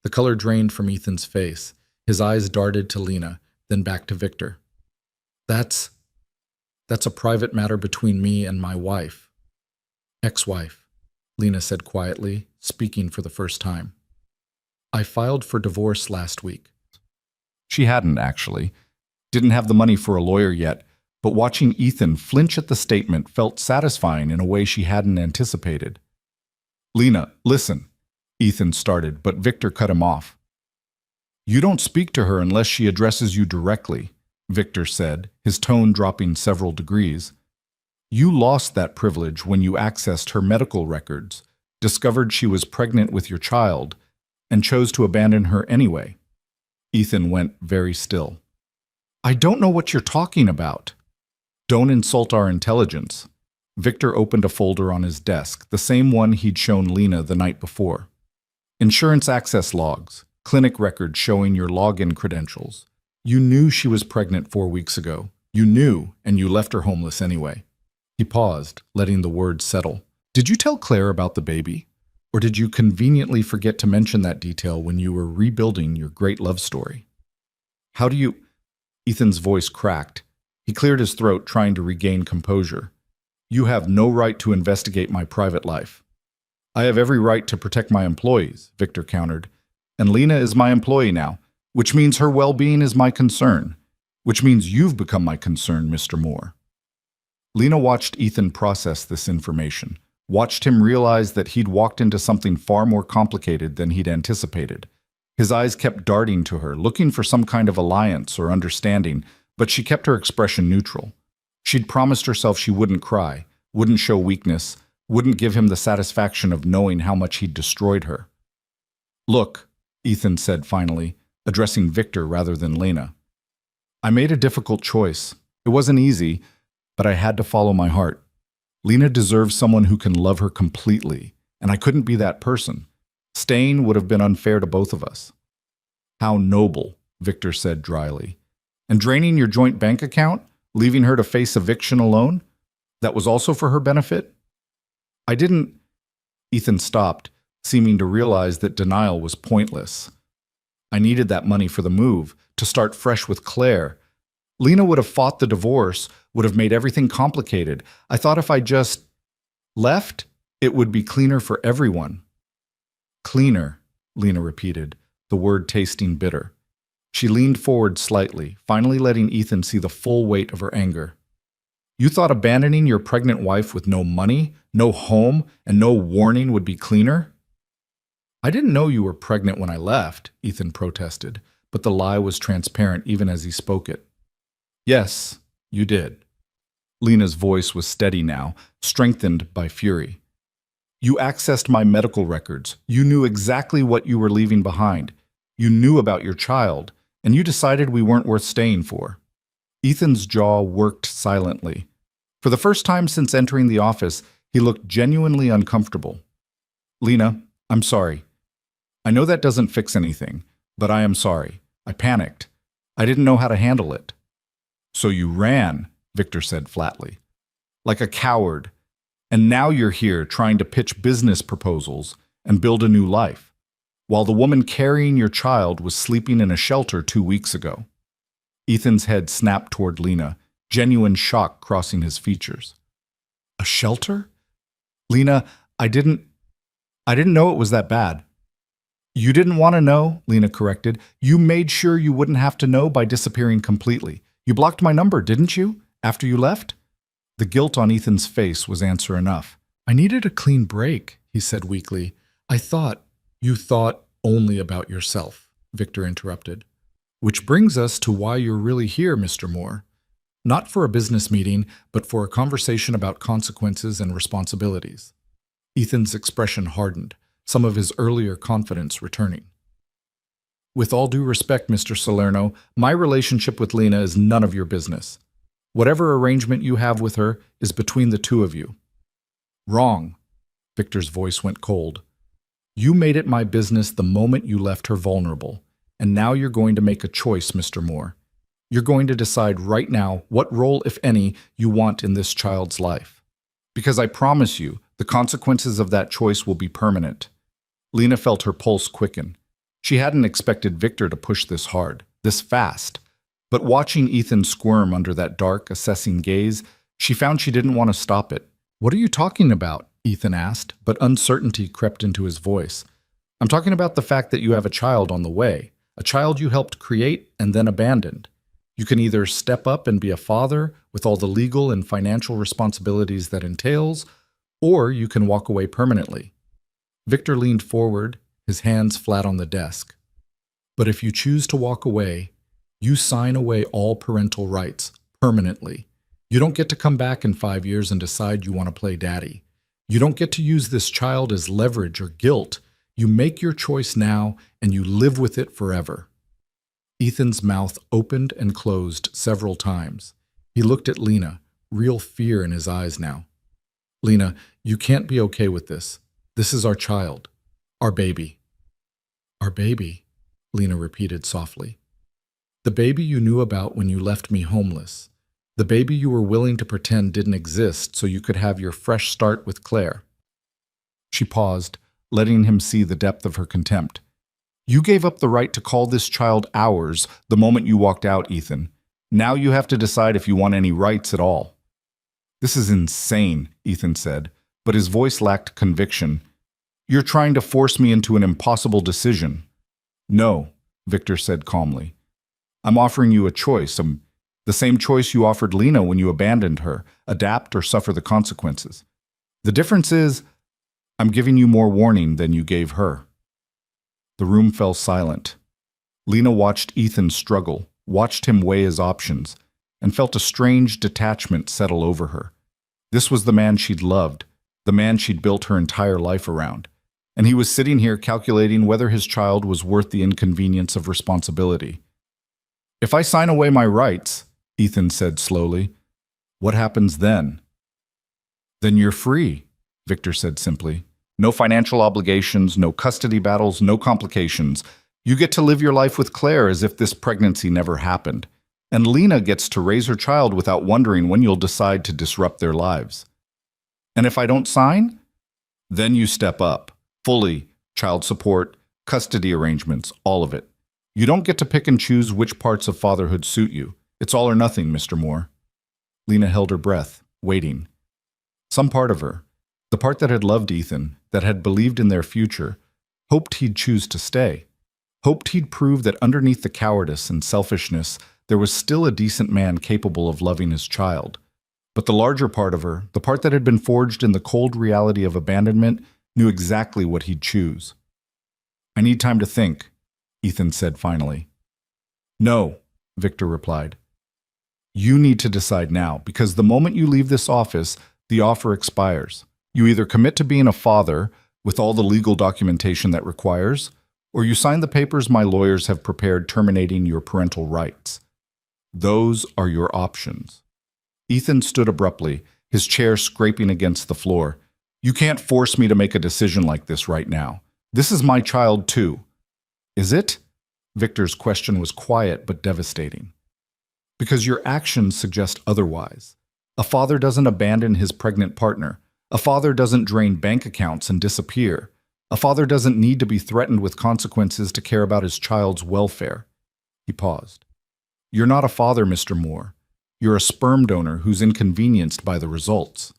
The color drained from Ethan's face. His eyes darted to Lena, then back to Victor. That's a private matter between me and my wife. Ex-wife, Lena said quietly, speaking for the first time. I filed for divorce last week. She hadn't, actually. Didn't have the money for a lawyer yet, but watching Ethan flinch at the statement felt satisfying in a way she hadn't anticipated. Lena, listen, Ethan started, but Victor cut him off. You don't speak to her unless she addresses you directly, Victor said, his tone dropping several degrees. You lost that privilege when you accessed her medical records. discovered she was pregnant with your child, and chose to abandon her anyway. Ethan went very still. I don't know what you're talking about. Don't insult our intelligence. Victor opened a folder on his desk, the same one he'd shown Lena the night before. Insurance access logs, clinic records showing your login credentials. You knew she was pregnant 4 weeks ago. You knew, and you left her homeless anyway. He paused, letting the words settle. Did you tell Claire about the baby? Or did you conveniently forget to mention that detail when you were rebuilding your great love story? How do you... Ethan's voice cracked. He cleared his throat, trying to regain composure. You have no right to investigate my private life. I have every right to protect my employees, Victor countered. And Lena is my employee now, which means her well-being is my concern, which means you've become my concern, Mr. Moore. Lena watched Ethan process this information, watched him realize that he'd walked into something far more complicated than he'd anticipated. His eyes kept darting to her, looking for some kind of alliance or understanding, but she kept her expression neutral. She'd promised herself she wouldn't cry, wouldn't show weakness, wouldn't give him the satisfaction of knowing how much he'd destroyed her. Look, Ethan said finally, addressing Victor rather than Lena. I made a difficult choice. It wasn't easy, but I had to follow my heart. Lena deserves someone who can love her completely, and I couldn't be that person. Staying would have been unfair to both of us. How noble, Victor said dryly. And draining your joint bank account, leaving her to face eviction alone? That was also for her benefit? I didn't... Ethan stopped, seeming to realize that denial was pointless. I needed that money for the move, to start fresh with Claire. Lena would have fought the divorce, would have made everything complicated. I thought if I just left, it would be cleaner for everyone. Cleaner, Lena repeated, the word tasting bitter. She leaned forward slightly, finally letting Ethan see the full weight of her anger. You thought abandoning your pregnant wife with no money, no home, and no warning would be cleaner? I didn't know you were pregnant when I left, Ethan protested, but the lie was transparent even as he spoke it. Yes, you did. Lena's voice was steady now, strengthened by fury. You accessed my medical records. You knew exactly what you were leaving behind. You knew about your child, and you decided we weren't worth staying for. Ethan's jaw worked silently. For the first time since entering the office, he looked genuinely uncomfortable. Lena, I'm sorry. I know that doesn't fix anything, but I am sorry. I panicked. I didn't know how to handle it. So you ran, Victor said flatly. Like a coward. And now you're here trying to pitch business proposals and build a new life, while the woman carrying your child was sleeping in a shelter 2 weeks ago. Ethan's head snapped toward Lena, genuine shock crossing his features. A shelter? Lena, I didn't know it was that bad. You didn't want to know, Lena corrected. You made sure you wouldn't have to know by disappearing completely. You blocked my number, didn't you, after you left? The guilt on Ethan's face was answer enough. I needed a clean break, he said weakly. You thought only about yourself, Victor interrupted. Which brings us to why you're really here, Mr. Moore. Not for a business meeting, but for a conversation about consequences and responsibilities. Ethan's expression hardened, some of his earlier confidence returning. With all due respect, Mr. Salerno, my relationship with Lena is none of your business. Whatever arrangement you have with her is between the two of you. Wrong. Victor's voice went cold. You made it my business the moment you left her vulnerable, and now you're going to make a choice, Mr. Moore. You're going to decide right now what role, if any, you want in this child's life. Because I promise you, the consequences of that choice will be permanent. Lena felt her pulse quicken. She hadn't expected Victor to push this hard, this fast. But watching Ethan squirm under that dark, assessing gaze, she found she didn't want to stop it. What are you talking about? Ethan asked, but uncertainty crept into his voice. I'm talking about the fact that you have a child on the way, a child you helped create and then abandoned. You can either step up and be a father with all the legal and financial responsibilities that entails, or you can walk away permanently. Victor leaned forward, his hands flat on the desk. But if you choose to walk away, you sign away all parental rights, permanently. You don't get to come back in 5 years and decide you want to play daddy. You don't get to use this child as leverage or guilt. You make your choice now, and you live with it forever. Ethan's mouth opened and closed several times. He looked at Lena, real fear in his eyes now. Lena, you can't be okay with this. This is our child. Our baby. Our baby, Lena repeated softly. The baby you knew about when you left me homeless. The baby you were willing to pretend didn't exist so you could have your fresh start with Claire. She paused, letting him see the depth of her contempt. You gave up the right to call this child ours the moment you walked out, Ethan. Now you have to decide if you want any rights at all. This is insane, Ethan said, but his voice lacked conviction. You're trying to force me into an impossible decision. No, Victor said calmly. I'm offering you a choice, the same choice you offered Lena when you abandoned her, adapt or suffer the consequences. The difference is, I'm giving you more warning than you gave her. The room fell silent. Lena watched Ethan struggle, watched him weigh his options, and felt a strange detachment settle over her. This was the man she'd loved, the man she'd built her entire life around, and he was sitting here calculating whether his child was worth the inconvenience of responsibility. If I sign away my rights, Ethan said slowly, what happens then? Then you're free, Victor said simply. No financial obligations, no custody battles, no complications. You get to live your life with Claire as if this pregnancy never happened. And Lena gets to raise her child without wondering when you'll decide to disrupt their lives. And if I don't sign? Then you step up. Fully, child support, custody arrangements, all of it. You don't get to pick and choose which parts of fatherhood suit you. It's all or nothing, Mr. Moore. Lena held her breath, waiting. Some part of her, the part that had loved Ethan, that had believed in their future, hoped he'd choose to stay. Hoped he'd prove that underneath the cowardice and selfishness, there was still a decent man capable of loving his child. But the larger part of her, the part that had been forged in the cold reality of abandonment, knew exactly what he'd choose. I need time to think, Ethan said finally. No, Victor replied. You need to decide now, because the moment you leave this office, the offer expires. You either commit to being a father, with all the legal documentation that requires, or you sign the papers my lawyers have prepared terminating your parental rights. Those are your options. Ethan stood abruptly, his chair scraping against the floor. You can't force me to make a decision like this right now. This is my child too. Is it? Victor's question was quiet but devastating. Because your actions suggest otherwise. A father doesn't abandon his pregnant partner. A father doesn't drain bank accounts and disappear. A father doesn't need to be threatened with consequences to care about his child's welfare. He paused. You're not a father, Mr. Moore. You're a sperm donor who's inconvenienced by the results.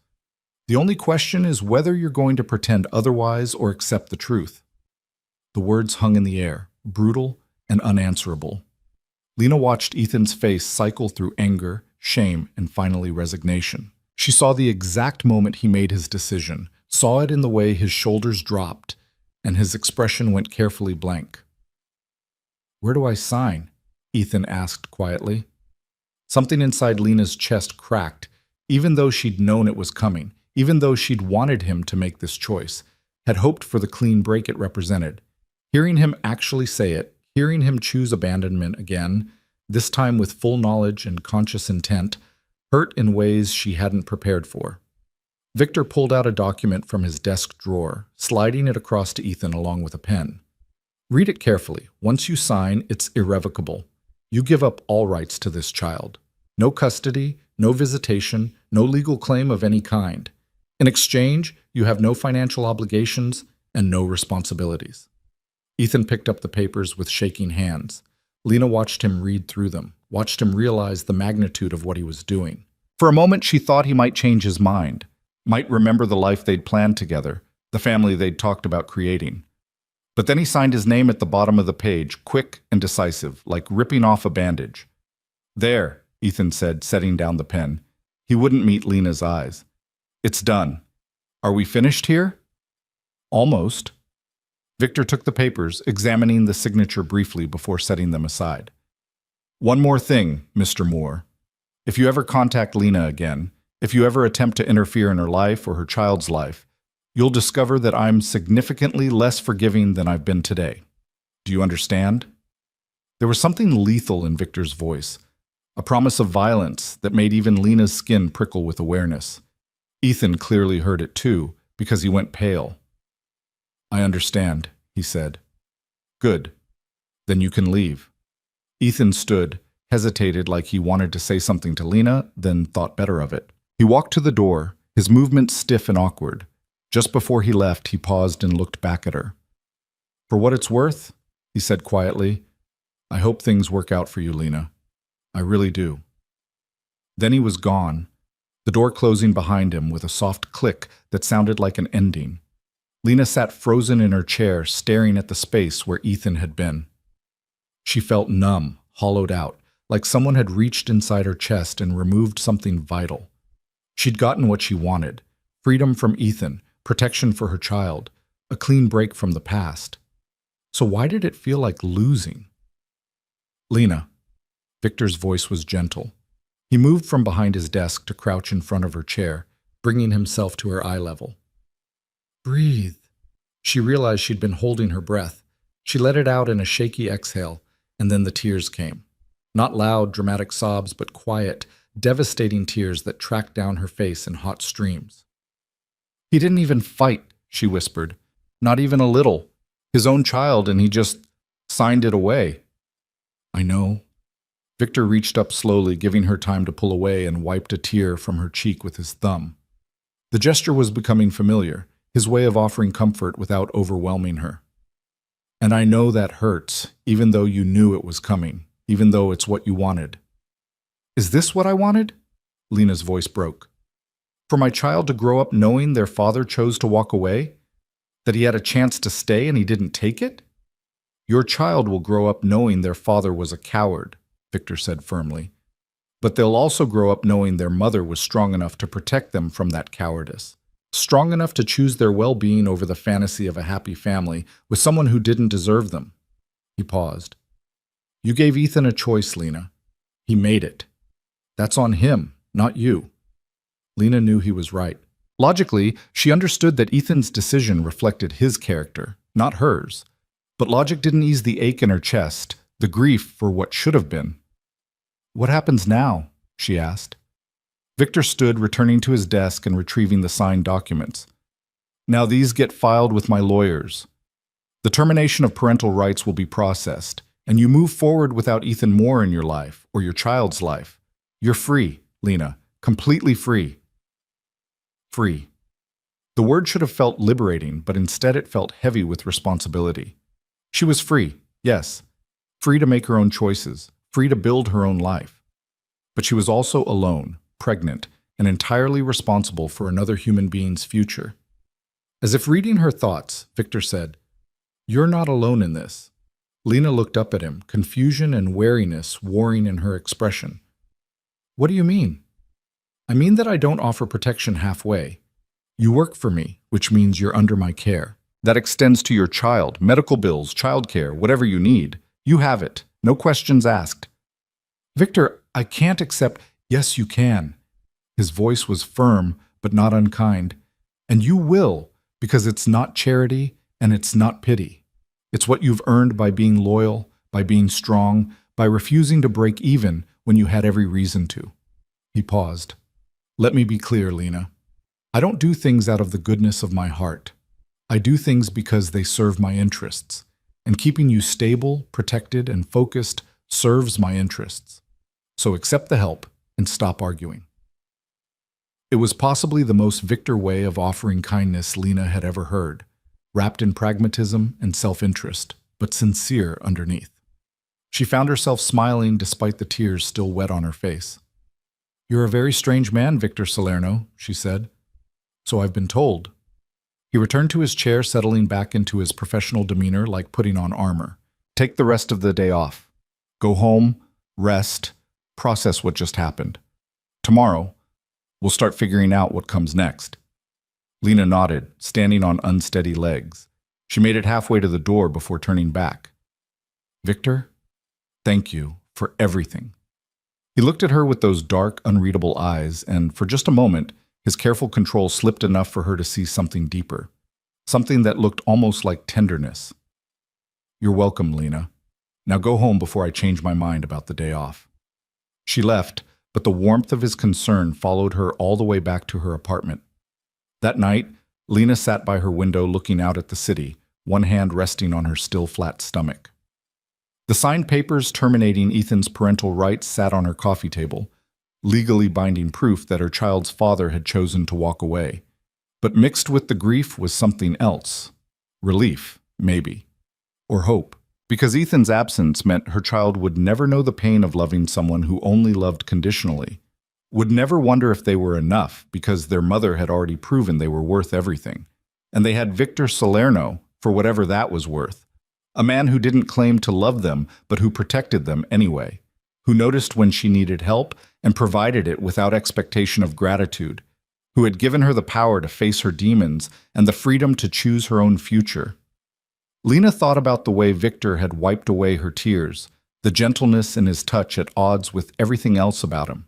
The only question is whether you're going to pretend otherwise or accept the truth. The words hung in the air, brutal and unanswerable. Lena watched Ethan's face cycle through anger, shame, and finally resignation. She saw the exact moment he made his decision, saw it in the way his shoulders dropped, and his expression went carefully blank. Where do I sign? Ethan asked quietly. Something inside Lena's chest cracked, even though she'd known it was coming, even though she'd wanted him to make this choice, had hoped for the clean break it represented. Hearing him actually say it, hearing him choose abandonment again, this time with full knowledge and conscious intent, hurt in ways she hadn't prepared for. Victor pulled out a document from his desk drawer, sliding it across to Ethan along with a pen. Read it carefully. Once you sign, it's irrevocable. You give up all rights to this child. No custody, no visitation, no legal claim of any kind. In exchange, you have no financial obligations and no responsibilities. Ethan picked up the papers with shaking hands. Lena watched him read through them, watched him realize the magnitude of what he was doing. For a moment, she thought he might change his mind, might remember the life they'd planned together, the family they'd talked about creating. But then he signed his name at the bottom of the page, quick and decisive, like ripping off a bandage. There, Ethan said, setting down the pen. He wouldn't meet Lena's eyes. It's done. Are we finished here? Almost. Victor took the papers, examining the signature briefly before setting them aside. One more thing, Mr. Moore. If you ever contact Lena again, if you ever attempt to interfere in her life or her child's life, you'll discover that I'm significantly less forgiving than I've been today. Do you understand? There was something lethal in Victor's voice, a promise of violence that made even Lena's skin prickle with awareness. Ethan clearly heard it too, because he went pale. I understand, he said. Good. Then you can leave. Ethan stood, hesitated like he wanted to say something to Lena, then thought better of it. He walked to the door, his movements stiff and awkward. Just before he left, he paused and looked back at her. For what it's worth, he said quietly, I hope things work out for you, Lena. I really do. Then he was gone, the door closing behind him with a soft click that sounded like an ending. Lena sat frozen in her chair, staring at the space where Ethan had been. She felt numb, hollowed out, like someone had reached inside her chest and removed something vital. She'd gotten what she wanted, freedom from Ethan, protection for her child, a clean break from the past. So why did it feel like losing? Lena. Victor's voice was gentle. He moved from behind his desk to crouch in front of her chair, bringing himself to her eye level. Breathe. She realized she'd been holding her breath. She let it out in a shaky exhale, and then the tears came. Not loud, dramatic sobs, but quiet, devastating tears that tracked down her face in hot streams. He didn't even fight, she whispered. Not even a little. His own child, and he just signed it away. I know. Victor reached up slowly, giving her time to pull away, and wiped a tear from her cheek with his thumb. The gesture was becoming familiar, his way of offering comfort without overwhelming her. And I know that hurts, even though you knew it was coming, even though it's what you wanted. Is this what I wanted? Lena's voice broke. For my child to grow up knowing their father chose to walk away? That he had a chance to stay and he didn't take it? Your child will grow up knowing their father was a coward, Victor said firmly. But they'll also grow up knowing their mother was strong enough to protect them from that cowardice. Strong enough to choose their well-being over the fantasy of a happy family with someone who didn't deserve them. He paused. You gave Ethan a choice, Lena. He made it. That's on him, not you. Lena knew he was right. Logically, she understood that Ethan's decision reflected his character, not hers. But logic didn't ease the ache in her chest, the grief for what should have been. What happens now? She asked. Victor stood, returning to his desk and retrieving the signed documents. Now these get filed with my lawyers. The termination of parental rights will be processed, and you move forward without Ethan Moore in your life, or your child's life. You're free, Lena, completely free. Free. The word should have felt liberating, but instead it felt heavy with responsibility. She was free, yes, free to make her own choices, free to build her own life. But she was also alone, pregnant, and entirely responsible for another human being's future. As if reading her thoughts, Victor said, You're not alone in this. Lena looked up at him, confusion and wariness warring in her expression. What do you mean? I mean that I don't offer protection halfway. You work for me, which means you're under my care. That extends to your child, medical bills, childcare, whatever you need. You have it. No questions asked. Victor, I can't accept. Yes, you can. His voice was firm, but not unkind. And you will, because it's not charity and it's not pity. It's what you've earned by being loyal, by being strong, by refusing to break even when you had every reason to. He paused. Let me be clear, Lena. I don't do things out of the goodness of my heart. I do things because they serve my interests, and keeping you stable, protected, and focused serves my interests. So accept the help and stop arguing. It was possibly the most Victor way of offering kindness Lena had ever heard, wrapped in pragmatism and self-interest, but sincere underneath. She found herself smiling despite the tears still wet on her face. You're a very strange man, Victor Salerno, she said. So I've been told. He returned to his chair, settling back into his professional demeanor like putting on armor. Take the rest of the day off. Go home, rest, process what just happened. Tomorrow, we'll start figuring out what comes next. Lena nodded, standing on unsteady legs. She made it halfway to the door before turning back. Victor, thank you for everything. He looked at her with those dark, unreadable eyes, and for just a moment, His careful control slipped enough for her to see something deeper, something that looked almost like tenderness. "You're welcome, Lena. Now go home before I change my mind about the day off." She left, but the warmth of his concern followed her all the way back to her apartment. That night, Lena sat by her window looking out at the city, one hand resting on her still flat stomach. The signed papers terminating Ethan's parental rights sat on her coffee table, legally binding proof that her child's father had chosen to walk away. But mixed with the grief was something else. Relief, maybe. Or hope. Because Ethan's absence meant her child would never know the pain of loving someone who only loved conditionally, would never wonder if they were enough because their mother had already proven they were worth everything. And they had Victor Salerno, for whatever that was worth. A man who didn't claim to love them, but who protected them anyway. Who noticed when she needed help and provided it without expectation of gratitude. Who had given her the power to face her demons and the freedom to choose her own future. Lena thought about the way Victor had wiped away her tears, the gentleness in his touch at odds with everything else about him.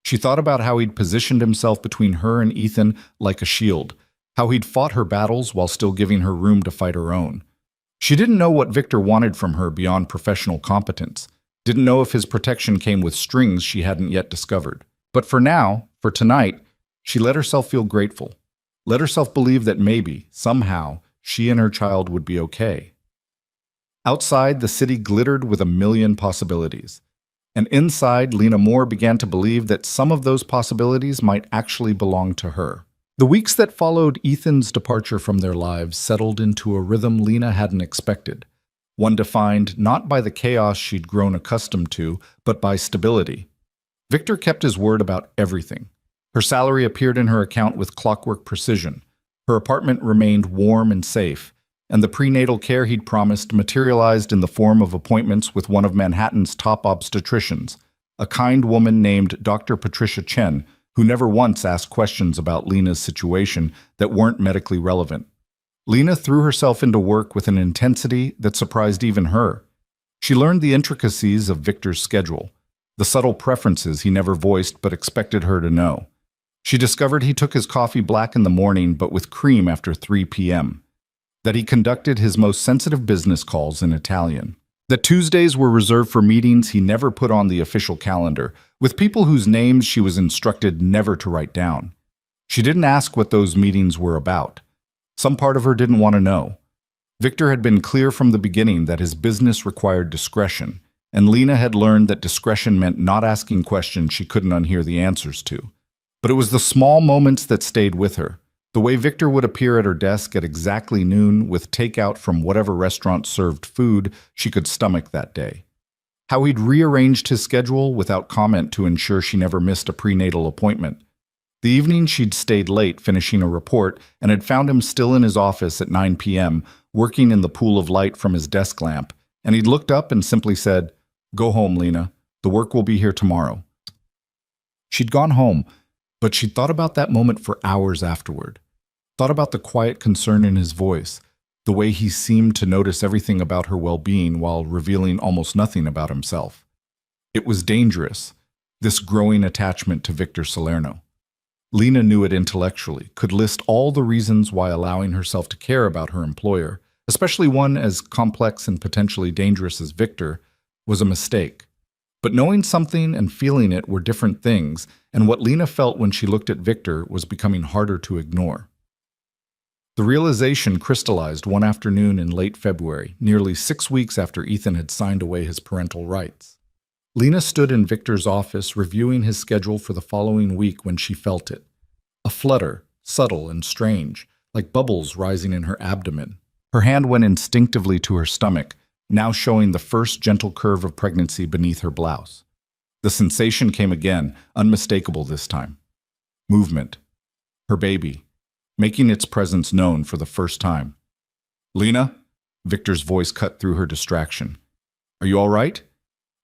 She thought about how he'd positioned himself between her and Ethan like a shield, how he'd fought her battles while still giving her room to fight her own. She didn't know what Victor wanted from her beyond professional competence, didn't know if his protection came with strings she hadn't yet discovered. But for now, for tonight, she let herself feel grateful, let herself believe that maybe, somehow, she and her child would be okay. Outside, the city glittered with a million possibilities. And inside, Lena Moore began to believe that some of those possibilities might actually belong to her. The weeks that followed Ethan's departure from their lives settled into a rhythm Lena hadn't expected. One defined not by the chaos she'd grown accustomed to, but by stability. Victor kept his word about everything. Her salary appeared in her account with clockwork precision. Her apartment remained warm and safe, and the prenatal care he'd promised materialized in the form of appointments with one of Manhattan's top obstetricians, a kind woman named Dr. Patricia Chen, who never once asked questions about Lena's situation that weren't medically relevant. Lena threw herself into work with an intensity that surprised even her. She learned the intricacies of Victor's schedule, the subtle preferences he never voiced but expected her to know. She discovered he took his coffee black in the morning but with cream after 3 p.m., that he conducted his most sensitive business calls in Italian, that Tuesdays were reserved for meetings he never put on the official calendar, with people whose names she was instructed never to write down. She didn't ask what those meetings were about. Some part of her didn't want to know. Victor had been clear from the beginning that his business required discretion, and Lena had learned that discretion meant not asking questions she couldn't unhear the answers to. But it was the small moments that stayed with her. The way Victor would appear at her desk at exactly noon with takeout from whatever restaurant served food she could stomach that day. How he'd rearranged his schedule without comment to ensure she never missed a prenatal appointment. The evening she'd stayed late finishing a report and had found him still in his office at 9 p.m., working in the pool of light from his desk lamp, and he'd looked up and simply said, "Go home, Lena. The work will be here tomorrow." She'd gone home, but she'd thought about that moment for hours afterward. Thought about the quiet concern in his voice, the way he seemed to notice everything about her well-being while revealing almost nothing about himself. It was dangerous, this growing attachment to Victor Salerno. Lena knew it intellectually, could list all the reasons why allowing herself to care about her employer, especially one as complex and potentially dangerous as Victor, was a mistake. But knowing something and feeling it were different things, and what Lena felt when she looked at Victor was becoming harder to ignore. The realization crystallized one afternoon in late February, nearly 6 weeks after Ethan had signed away his parental rights. Lena stood in Victor's office reviewing his schedule for the following week when she felt it. A flutter, subtle and strange, like bubbles rising in her abdomen. Her hand went instinctively to her stomach, now showing the first gentle curve of pregnancy beneath her blouse. The sensation came again, unmistakable this time. Movement. Her baby, making its presence known for the first time. "Lena?" Victor's voice cut through her distraction. "Are you all right?"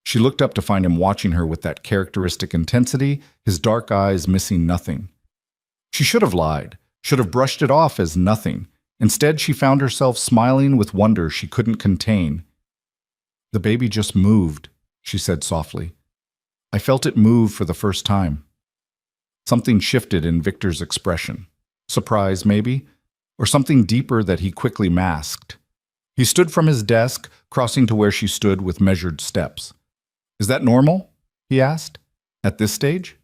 She looked up to find him watching her with that characteristic intensity, his dark eyes missing nothing. She should have lied, should have brushed it off as nothing. Instead, she found herself smiling with wonder she couldn't contain. "The baby just moved," she said softly. "I felt it move for the first time." Something shifted in Victor's expression. Surprise, maybe? Or something deeper that he quickly masked. He stood from his desk, crossing to where she stood with measured steps. Is that normal? He asked. At this stage?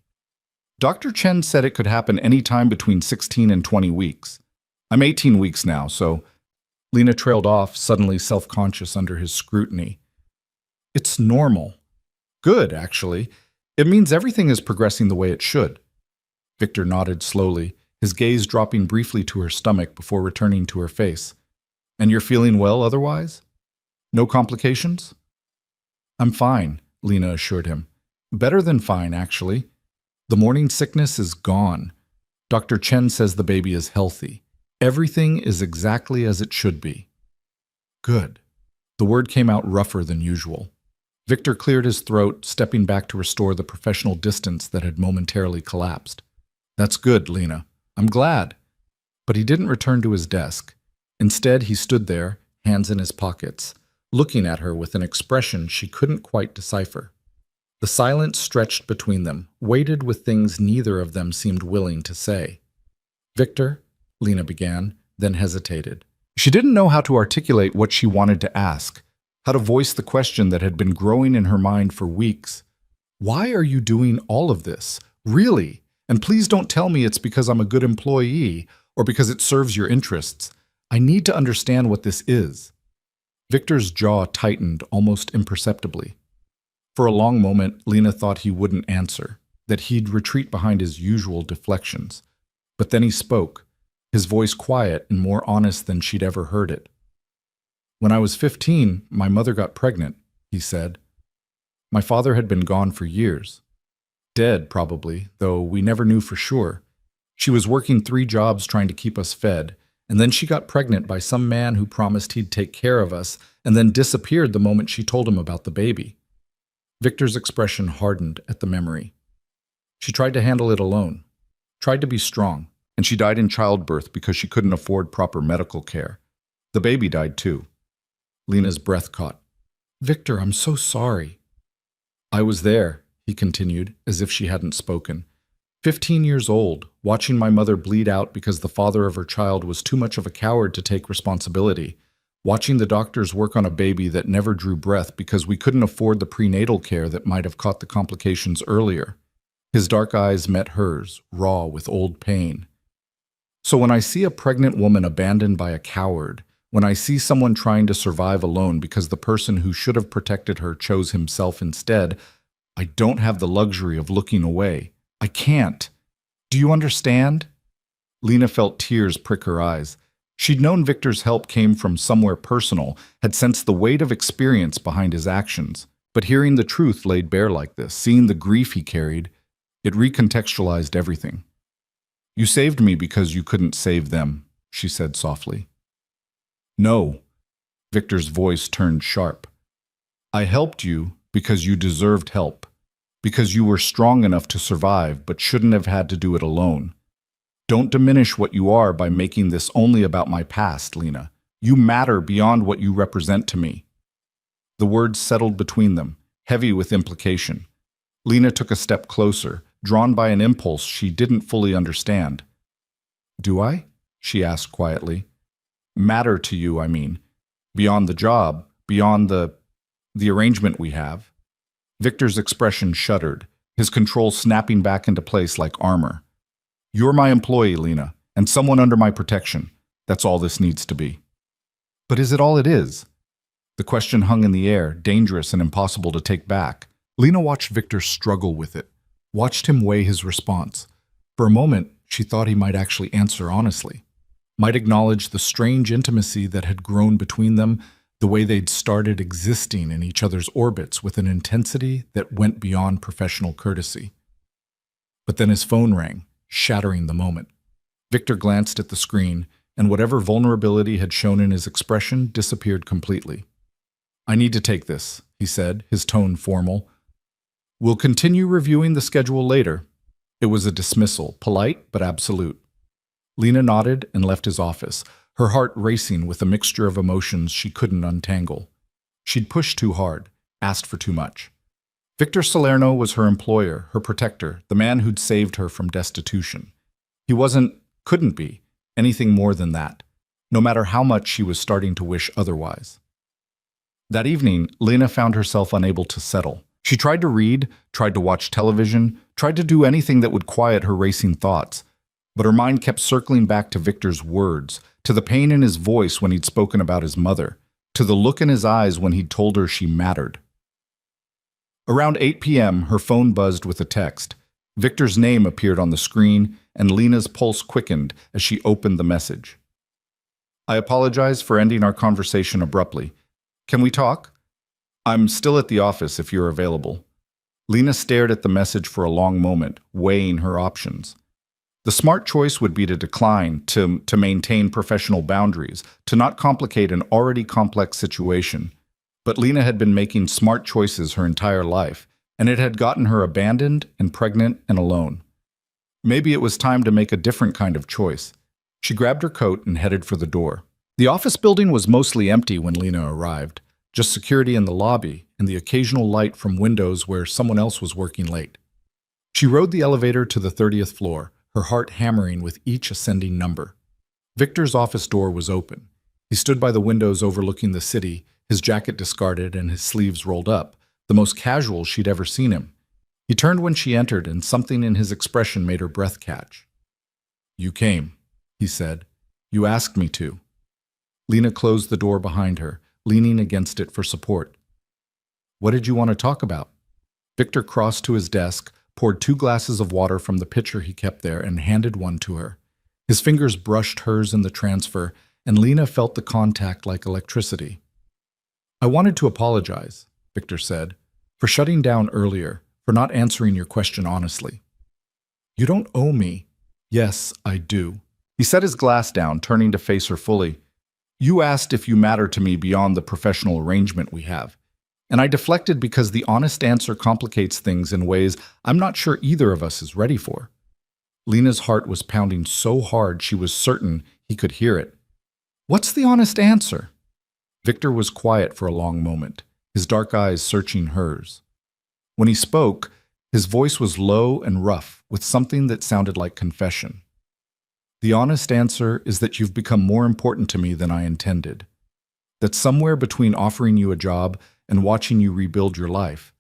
Dr. Chen said it could happen any time between 16 and 20 weeks. I'm 18 weeks now, so... Lena trailed off, suddenly self-conscious under his scrutiny. It's normal. Good, actually. It means everything is progressing the way it should. Victor nodded slowly, his gaze dropping briefly to her stomach before returning to her face. And you're feeling well otherwise? No complications? I'm fine, Lena assured him. Better than fine, actually. The morning sickness is gone. Dr. Chen says the baby is healthy. Everything is exactly as it should be. Good. The word came out rougher than usual. Victor cleared his throat, stepping back to restore the professional distance that had momentarily collapsed. That's good, Lena. I'm glad. But he didn't return to his desk. Instead, he stood there, hands in his pockets, looking at her with an expression she couldn't quite decipher. The silence stretched between them, weighted with things neither of them seemed willing to say. Victor, Lena began, then hesitated. She didn't know how to articulate what she wanted to ask, how to voice the question that had been growing in her mind for weeks. Why are you doing all of this? Really? And please don't tell me it's because I'm a good employee or because it serves your interests. I need to understand what this is. Victor's jaw tightened almost imperceptibly. For a long moment, Lena thought he wouldn't answer, that he'd retreat behind his usual deflections. But then he spoke, his voice quiet and more honest than she'd ever heard it. When I was 15, my mother got pregnant, he said. My father had been gone for years. Dead, probably, though we never knew for sure. She was working 3 jobs trying to keep us fed, and then she got pregnant by some man who promised he'd take care of us and then disappeared the moment she told him about the baby. Victor's expression hardened at the memory. She tried to handle it alone, tried to be strong, and she died in childbirth because she couldn't afford proper medical care. The baby died too. Lena's breath caught. Victor, I'm so sorry. I was there, he continued, as if she hadn't spoken. 15 years old, watching my mother bleed out because the father of her child was too much of a coward to take responsibility. Watching the doctors work on a baby that never drew breath because we couldn't afford the prenatal care that might have caught the complications earlier. His dark eyes met hers, raw with old pain. So when I see a pregnant woman abandoned by a coward, when I see someone trying to survive alone because the person who should have protected her chose himself instead, I don't have the luxury of looking away. I can't. Do you understand? Lena felt tears prick her eyes. She'd known Victor's help came from somewhere personal, had sensed the weight of experience behind his actions. But hearing the truth laid bare like this, seeing the grief he carried, it recontextualized everything. You saved me because you couldn't save them, she said softly. No. Victor's voice turned sharp. I helped you because you deserved help, because you were strong enough to survive but shouldn't have had to do it alone. Don't diminish what you are by making this only about my past, Lena. You matter beyond what you represent to me. The words settled between them, heavy with implication. Lena took a step closer, drawn by an impulse she didn't fully understand. Do I? She asked quietly. Matter to you, I mean. Beyond the job, beyond the arrangement we have. Victor's expression shuddered, his control snapping back into place like armor. You're my employee, Lena, and someone under my protection. That's all this needs to be. But is it all it is? The question hung in the air, dangerous and impossible to take back. Lena watched Victor struggle with it, watched him weigh his response. For a moment, she thought he might actually answer honestly, might acknowledge the strange intimacy that had grown between them, the way they'd started existing in each other's orbits with an intensity that went beyond professional courtesy. But then his phone rang, shattering the moment. Victor glanced at the screen, and whatever vulnerability had shown in his expression disappeared completely. I need to take this, he said, his tone formal. We'll continue reviewing the schedule later. It was a dismissal, polite but absolute. Lena nodded and left his office, her heart racing with a mixture of emotions she couldn't untangle. She'd pushed too hard, asked for too much. Victor Salerno was her employer, her protector, the man who'd saved her from destitution. He couldn't be, anything more than that, no matter how much she was starting to wish otherwise. That evening, Lena found herself unable to settle. She tried to read, tried to watch television, tried to do anything that would quiet her racing thoughts, but her mind kept circling back to Victor's words, to the pain in his voice when he'd spoken about his mother, to the look in his eyes when he'd told her she mattered. Around 8 p.m., her phone buzzed with a text. Victor's name appeared on the screen, and Lena's pulse quickened as she opened the message. "I apologize for ending our conversation abruptly. Can we talk? I'm still at the office if you're available." Lena stared at the message for a long moment, weighing her options. The smart choice would be to decline, to maintain professional boundaries, to not complicate an already complex situation. But Lena had been making smart choices her entire life, and it had gotten her abandoned and pregnant and alone. Maybe it was time to make a different kind of choice. She grabbed her coat and headed for the door. The office building was mostly empty when Lena arrived, just security in the lobby and the occasional light from windows where someone else was working late. She rode the elevator to the 30th floor, her heart hammering with each ascending number. Victor's office door was open. He stood by the windows overlooking the city, his jacket discarded and his sleeves rolled up, the most casual she'd ever seen him. He turned when she entered, and something in his expression made her breath catch. "You came," he said. "You asked me to." Lena closed the door behind her, leaning against it for support. "What did you want to talk about?" Victor crossed to his desk, poured 2 glasses of water from the pitcher he kept there, and handed one to her. His fingers brushed hers in the transfer, and Lena felt the contact like electricity. "I wanted to apologize," Victor said, "for shutting down earlier, for not answering your question honestly." "You don't owe me." "Yes, I do." He set his glass down, turning to face her fully. "You asked if you matter to me beyond the professional arrangement we have. And I deflected because the honest answer complicates things in ways I'm not sure either of us is ready for." Lena's heart was pounding so hard she was certain he could hear it. "What's the honest answer?" Victor was quiet for a long moment, his dark eyes searching hers. When he spoke, his voice was low and rough, with something that sounded like confession. "The honest answer is that you've become more important to me than I intended. That somewhere between offering you a job and watching you rebuild your life,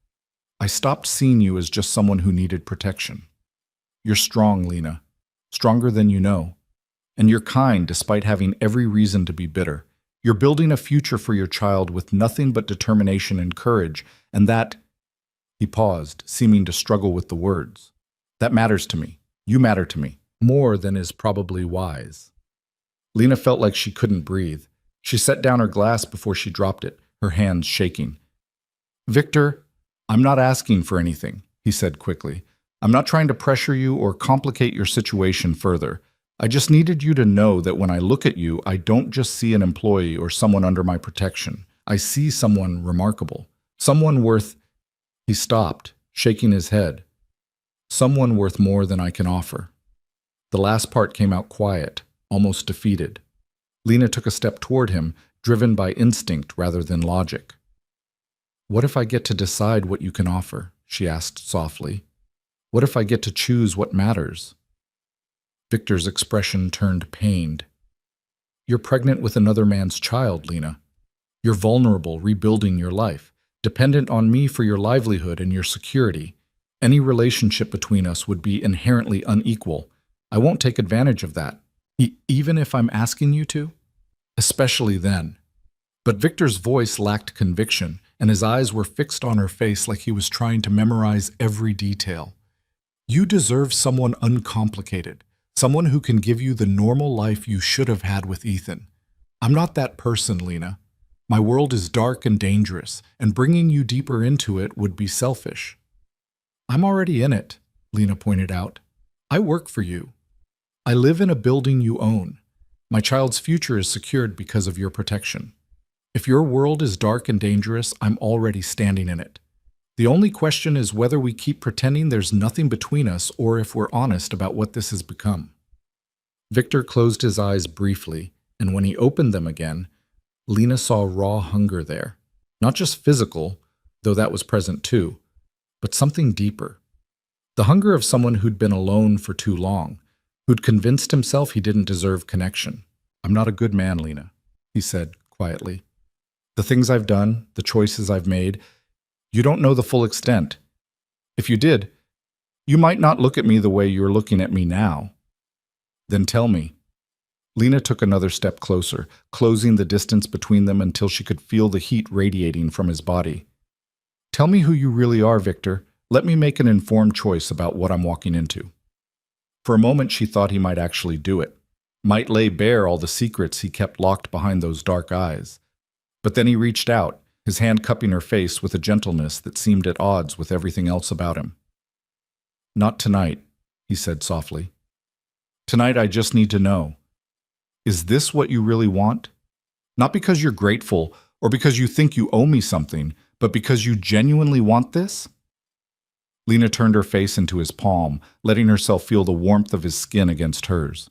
I stopped seeing you as just someone who needed protection. You're strong, Lena, stronger than you know. And you're kind despite having every reason to be bitter. You're building a future for your child with nothing but determination and courage, and that—" He paused, seeming to struggle with the words. "That matters to me. You matter to me. More than is probably wise." Lena felt like she couldn't breathe. She set down her glass before she dropped it, her hands shaking. "Victor, I'm not asking for anything," he said quickly. "I'm not trying to pressure you or complicate your situation further. I just needed you to know that when I look at you, I don't just see an employee or someone under my protection. I see someone remarkable. Someone worth—" He stopped, shaking his head. "Someone worth more than I can offer." The last part came out quiet, almost defeated. Lena took a step toward him, driven by instinct rather than logic. "What if I get to decide what you can offer?" she asked softly. "What if I get to choose what matters?" Victor's expression turned pained. "You're pregnant with another man's child, Lena. You're vulnerable, rebuilding your life, dependent on me for your livelihood and your security. Any relationship between us would be inherently unequal. I won't take advantage of that, even if I'm asking you to. Especially then." But Victor's voice lacked conviction, and his eyes were fixed on her face like he was trying to memorize every detail. "You deserve someone uncomplicated. Someone who can give you the normal life you should have had with Ethan. I'm not that person, Lena. My world is dark and dangerous, and bringing you deeper into it would be selfish." "I'm already in it," Lena pointed out. "I work for you. I live in a building you own. My child's future is secured because of your protection. If your world is dark and dangerous, I'm already standing in it. The only question is whether we keep pretending there's nothing between us or if we're honest about what this has become." Victor closed his eyes briefly, and when he opened them again, Lena saw raw hunger there. Not just physical, though that was present too, but something deeper. The hunger of someone who'd been alone for too long, who'd convinced himself he didn't deserve connection. "I'm not a good man, Lena," he said quietly. "The things I've done, the choices I've made, you don't know the full extent. If you did, you might not look at me the way you're looking at me now." "Then tell me." Lena took another step closer, closing the distance between them until she could feel the heat radiating from his body. "Tell me who you really are, Victor. Let me make an informed choice about what I'm walking into." For a moment she thought he might actually do it, might lay bare all the secrets he kept locked behind those dark eyes. But then he reached out, his hand cupping her face with a gentleness that seemed at odds with everything else about him. "Not tonight," he said softly. "Tonight I just need to know. Is this what you really want? Not because you're grateful or because you think you owe me something, but because you genuinely want this?" Lena turned her face into his palm, letting herself feel the warmth of his skin against hers.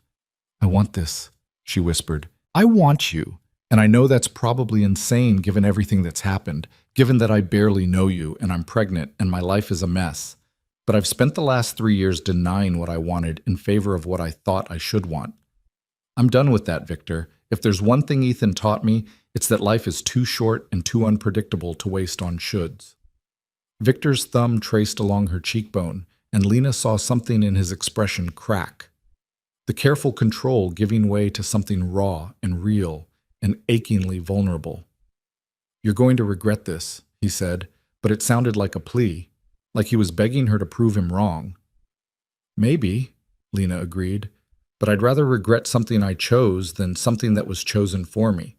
"I want this," she whispered. "I want you. And I know that's probably insane given everything that's happened, given that I barely know you and I'm pregnant and my life is a mess. But I've spent the last 3 years denying what I wanted in favor of what I thought I should want. I'm done with that, Victor. If there's one thing Ethan taught me, it's that life is too short and too unpredictable to waste on shoulds." Victor's thumb traced along her cheekbone, and Lena saw something in his expression crack. The careful control giving way to something raw and real and achingly vulnerable. "You're going to regret this," he said, but it sounded like a plea, like he was begging her to prove him wrong. "Maybe," Lena agreed, "but I'd rather regret something I chose than something that was chosen for me.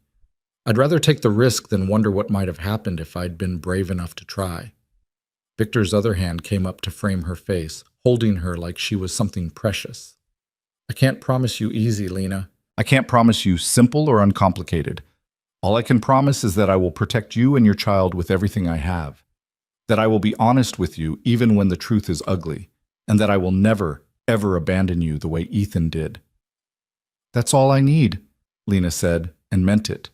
I'd rather take the risk than wonder what might have happened if I'd been brave enough to try." Victor's other hand came up to frame her face, holding her like she was something precious. "I can't promise you easy, Lena. I can't promise you simple or uncomplicated. All I can promise is that I will protect you and your child with everything I have. That I will be honest with you even when the truth is ugly. And that I will never, ever abandon you the way Ethan did." "That's all I need," Lena said, and meant it.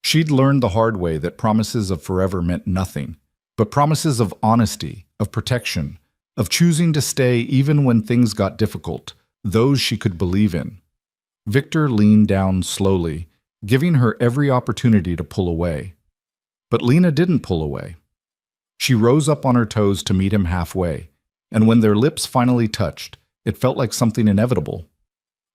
She'd learned the hard way that promises of forever meant nothing, but promises of honesty, of protection, of choosing to stay even when things got difficult, those she could believe in. Victor leaned down slowly, giving her every opportunity to pull away. But Lena didn't pull away. She rose up on her toes to meet him halfway, and when their lips finally touched, it felt like something inevitable.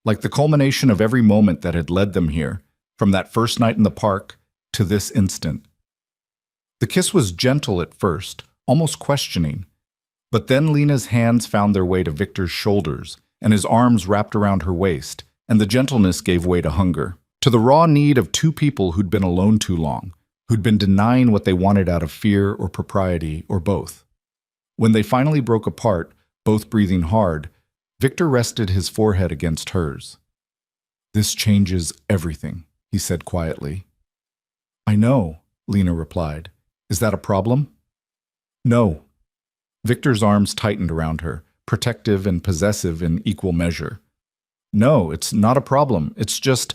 Like the culmination of every moment that had led them here, from that first night in the park to this instant. The kiss was gentle at first, almost questioning. But then Lena's hands found their way to Victor's shoulders, and his arms wrapped around her waist, and the gentleness gave way to hunger, to the raw need of two people who'd been alone too long, who'd been denying what they wanted out of fear or propriety or both. When they finally broke apart, both breathing hard, Victor rested his forehead against hers. "This changes everything," he said quietly. "I know," Lena replied. "Is that a problem?" "No." Victor's arms tightened around her, protective and possessive in equal measure. "No, it's not a problem. It's just,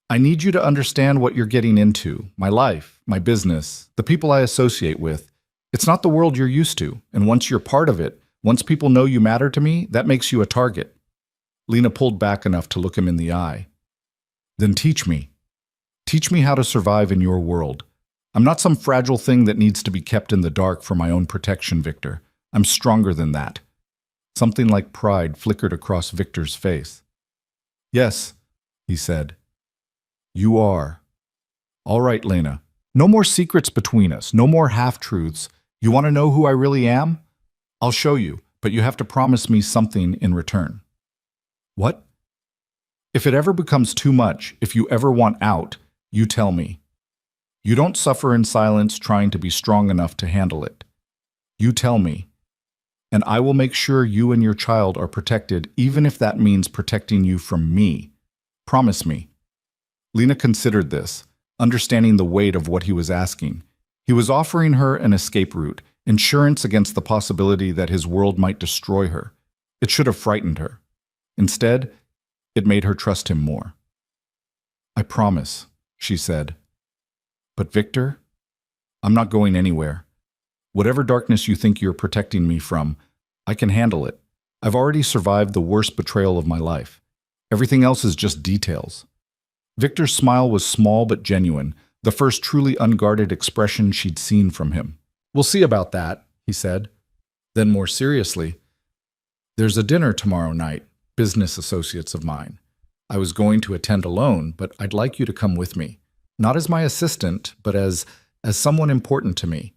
I need you to understand what you're getting into, my life, my business, the people I associate with. It's not the world you're used to, and once you're part of it, once people know you matter to me, that makes you a target." Lena pulled back enough to look him in the eye. "Then teach me. Teach me how to survive in your world. I'm not some fragile thing that needs to be kept in the dark for my own protection, Victor. I'm stronger than that." Something like pride flickered across Victor's face. "Yes," he said. "You are." "All right, Lena. No more secrets between us, no more half-truths. You want to know who I really am? I'll show you, but you have to promise me something in return." "What?" "If it ever becomes too much, if you ever want out, you tell me. You don't suffer in silence trying to be strong enough to handle it. You tell me, and I will make sure you and your child are protected, even if that means protecting you from me. Promise me." Lena considered this, understanding the weight of what he was asking. He was offering her an escape route, insurance against the possibility that his world might destroy her. It should have frightened her. Instead, it made her trust him more. "I promise," she said. "But Victor, I'm not going anywhere. Whatever darkness you think you're protecting me from, I can handle it. I've already survived the worst betrayal of my life. Everything else is just details. Victor's smile was small but genuine, the first truly unguarded expression she'd seen from him. "We'll see about that," he said. Then more seriously, "There's a dinner tomorrow night, business associates of mine. I was going to attend alone, but I'd like you to come with me. Not as my assistant, but as someone important to me.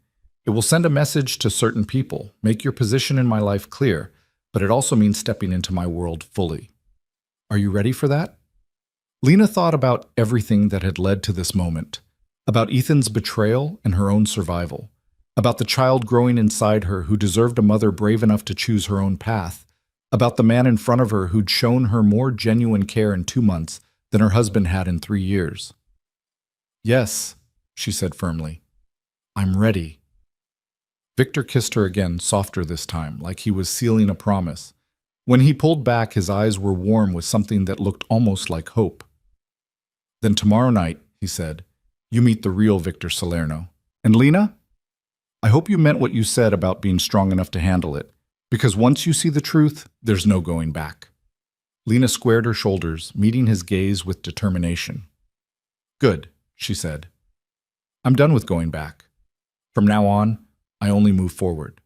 It will send a message to certain people, make your position in my life clear, but it also means stepping into my world fully. Are you ready for that?" Lena thought about everything that had led to this moment, about Ethan's betrayal and her own survival, about the child growing inside her who deserved a mother brave enough to choose her own path, about the man in front of her who'd shown her more genuine care in 2 months than her husband had in 3 years. "Yes," she said firmly. "I'm ready." Victor kissed her again, softer this time, like he was sealing a promise. When he pulled back, his eyes were warm with something that looked almost like hope. "Then tomorrow night," he said, "you meet the real Victor Salerno. And Lena, I hope you meant what you said about being strong enough to handle it, because once you see the truth, there's no going back." Lena squared her shoulders, meeting his gaze with determination. "Good," she said. "I'm done with going back. From now on, I only move forward."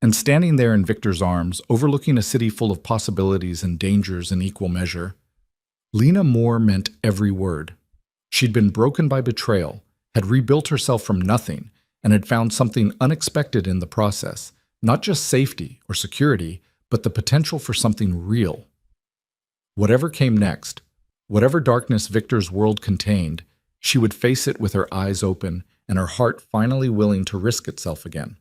And standing there in Victor's arms, overlooking a city full of possibilities and dangers in equal measure, Lena Moore meant every word. She'd been broken by betrayal, had rebuilt herself from nothing, and had found something unexpected in the process, not just safety or security, but the potential for something real. Whatever came next, whatever darkness Victor's world contained, she would face it with her eyes open and her heart finally willing to risk itself again.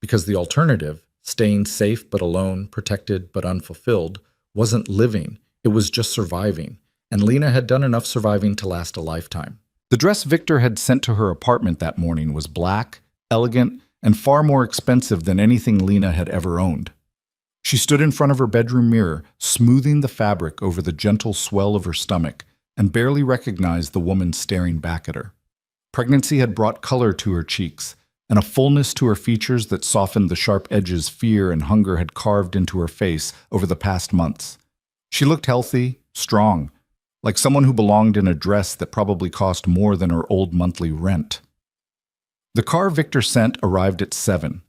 Because the alternative, staying safe but alone, protected but unfulfilled, wasn't living, it was just surviving, and Lena had done enough surviving to last a lifetime. The dress Victor had sent to her apartment that morning was black, elegant, and far more expensive than anything Lena had ever owned. She stood in front of her bedroom mirror, smoothing the fabric over the gentle swell of her stomach, and barely recognized the woman staring back at her. Pregnancy had brought color to her cheeks, and a fullness to her features that softened the sharp edges fear and hunger had carved into her face over the past months. She looked healthy, strong, like someone who belonged in a dress that probably cost more than her old monthly rent. The car Victor sent arrived at 7.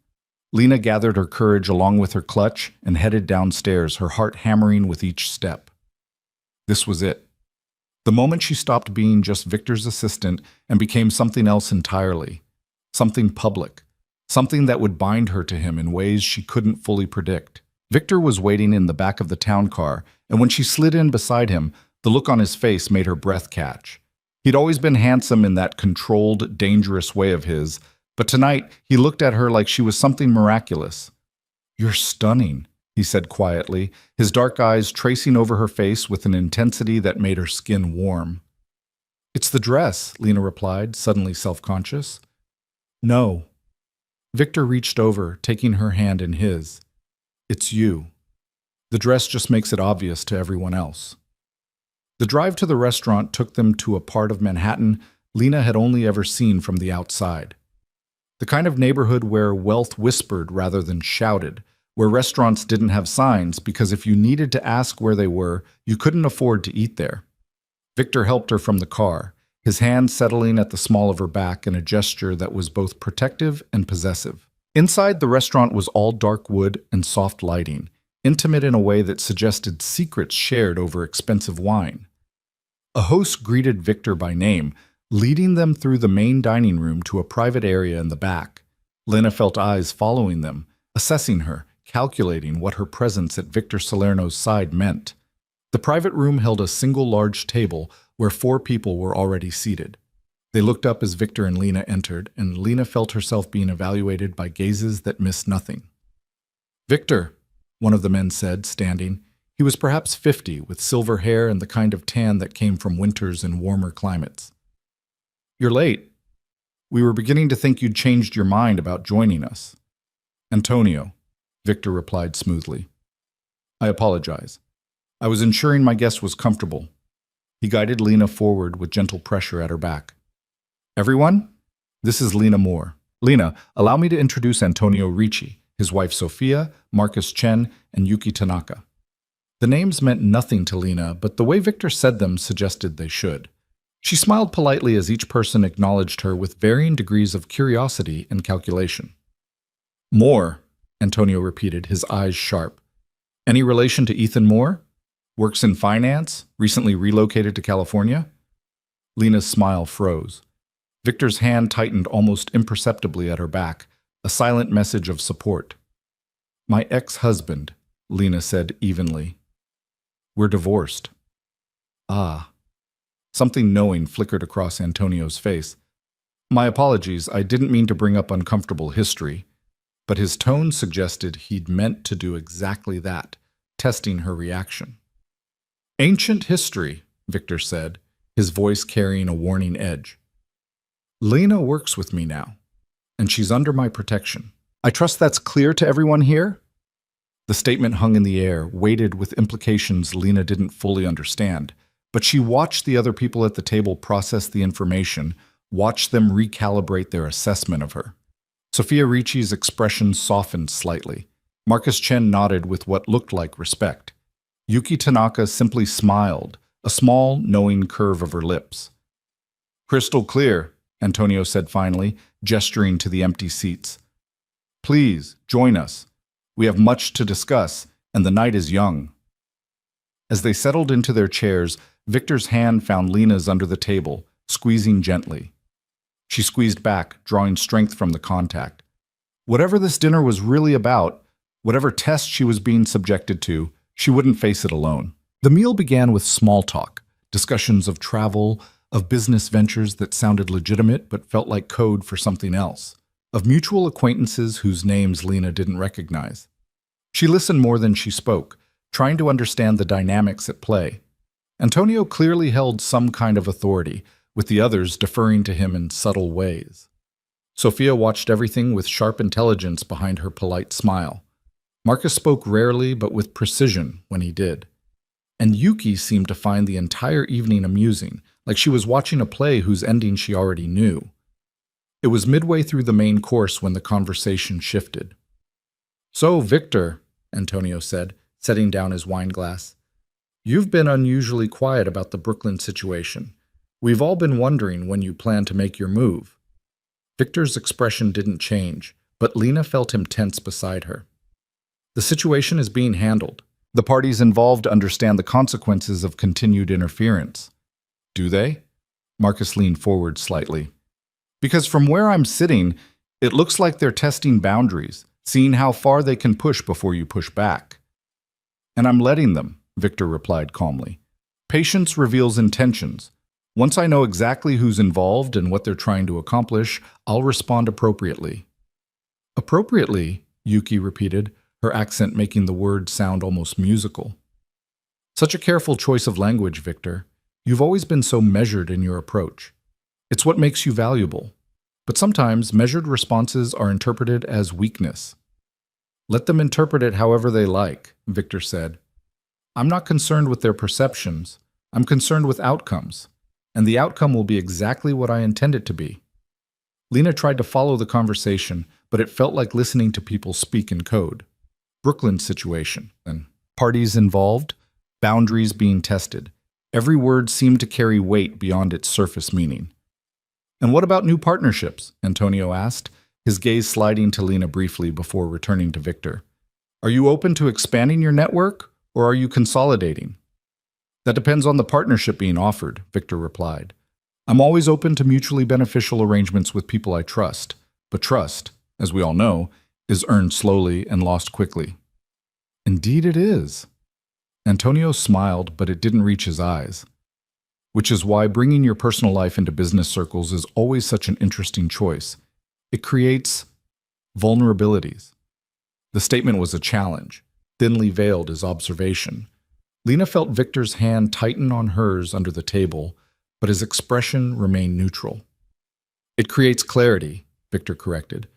Lena gathered her courage along with her clutch and headed downstairs, her heart hammering with each step. This was it. The moment she stopped being just Victor's assistant and became something else entirely. Something public. Something that would bind her to him in ways she couldn't fully predict. Victor was waiting in the back of the town car, and when she slid in beside him, the look on his face made her breath catch. He'd always been handsome in that controlled, dangerous way of his, but tonight he looked at her like she was something miraculous. "You're stunning," he said quietly, his dark eyes tracing over her face with an intensity that made her skin warm. "It's the dress," Lena replied, suddenly self-conscious. "No." Victor reached over, taking her hand in his. "It's you. The dress just makes it obvious to everyone else." The drive to the restaurant took them to a part of Manhattan Lena had only ever seen from the outside. The kind of neighborhood where wealth whispered rather than shouted, where restaurants didn't have signs because if you needed to ask where they were, you couldn't afford to eat there. Victor helped her from the car, his hand settling at the small of her back in a gesture that was both protective and possessive. Inside, the restaurant was all dark wood and soft lighting, intimate in a way that suggested secrets shared over expensive wine. A host greeted Victor by name, leading them through the main dining room to a private area in the back. Lena felt eyes following them, assessing her, calculating what her presence at Victor Salerno's side meant. The private room held a single large table where 4 people were already seated. They looked up as Victor and Lena entered, and Lena felt herself being evaluated by gazes that missed nothing. "Victor," one of the men said, standing. He was perhaps 50, with silver hair and the kind of tan that came from winters in warmer climates. "You're late. We were beginning to think you'd changed your mind about joining us." "Antonio," Victor replied smoothly. "I apologize. I was ensuring my guest was comfortable." He guided Lena forward with gentle pressure at her back. "Everyone, this is Lena Moore. Lena, allow me to introduce Antonio Ricci, his wife Sophia, Marcus Chen, and Yuki Tanaka. The names meant nothing to Lena, but the way Victor said them suggested they should. She smiled politely as each person acknowledged her with varying degrees of curiosity and calculation. Moore, Antonio repeated, his eyes sharp. Any relation to Ethan Moore? Works in finance? Recently relocated to California? Lena's smile froze. Victor's hand tightened almost imperceptibly at her back, a silent message of support. My ex-husband, Lena said evenly. We're divorced. Ah. Something knowing flickered across Antonio's face. My apologies, I didn't mean to bring up uncomfortable history, but his tone suggested he'd meant to do exactly that, testing her reaction. Ancient history, Victor said, his voice carrying a warning edge. Lena works with me now, and she's under my protection. I trust that's clear to everyone here? The statement hung in the air, weighted with implications Lena didn't fully understand, but she watched the other people at the table process the information, watched them recalibrate their assessment of her. Sophia Ricci's expression softened slightly. Marcus Chen nodded with what looked like respect. Yuki Tanaka simply smiled, a small, knowing curve of her lips. Crystal clear, Antonio said finally, gesturing to the empty seats. Please, join us. We have much to discuss, and the night is young. As they settled into their chairs, Victor's hand found Lena's under the table, squeezing gently. She squeezed back, drawing strength from the contact. Whatever this dinner was really about, whatever test she was being subjected to, she wouldn't face it alone. The meal began with small talk, discussions of travel, of business ventures that sounded legitimate but felt like code for something else, of mutual acquaintances whose names Lena didn't recognize. She listened more than she spoke, trying to understand the dynamics at play. Antonio clearly held some kind of authority, with the others deferring to him in subtle ways. Sophia watched everything with sharp intelligence behind her polite smile. Marcus spoke rarely but with precision when he did. And Yuki seemed to find the entire evening amusing, like she was watching a play whose ending she already knew. It was midway through the main course when the conversation shifted. So, Victor, Antonio said, setting down his wine glass, you've been unusually quiet about the Brooklyn situation. We've all been wondering when you plan to make your move. Victor's expression didn't change, but Lena felt him tense beside her. The situation is being handled. The parties involved understand the consequences of continued interference. Do they? Marcus leaned forward slightly. Because from where I'm sitting, it looks like they're testing boundaries, seeing how far they can push before you push back. And I'm letting them, Victor replied calmly. Patience reveals intentions. Once I know exactly who's involved and what they're trying to accomplish, I'll respond appropriately. Appropriately, Yuki repeated, her accent making the word sound almost musical. Such a careful choice of language, Victor. You've always been so measured in your approach. It's what makes you valuable. But sometimes measured responses are interpreted as weakness. Let them interpret it however they like, Victor said. I'm not concerned with their perceptions. I'm concerned with outcomes. And the outcome will be exactly what I intend it to be. Lena tried to follow the conversation, but it felt like listening to people speak in code. Brooklyn's situation, and parties involved, boundaries being tested. Every word seemed to carry weight beyond its surface meaning. And what about new partnerships? Antonio asked, his gaze sliding to Lena briefly before returning to Victor. Are you open to expanding your network, or are you consolidating? That depends on the partnership being offered, Victor replied. I'm always open to mutually beneficial arrangements with people I trust, but trust, as we all know, is earned slowly and lost quickly. Indeed it is. Antonio smiled, but it didn't reach his eyes. Which is why bringing your personal life into business circles is always such an interesting choice. It creates vulnerabilities. The statement was a challenge, thinly veiled as observation. Lena felt Victor's hand tighten on hers under the table, but his expression remained neutral. It creates clarity, Victor corrected.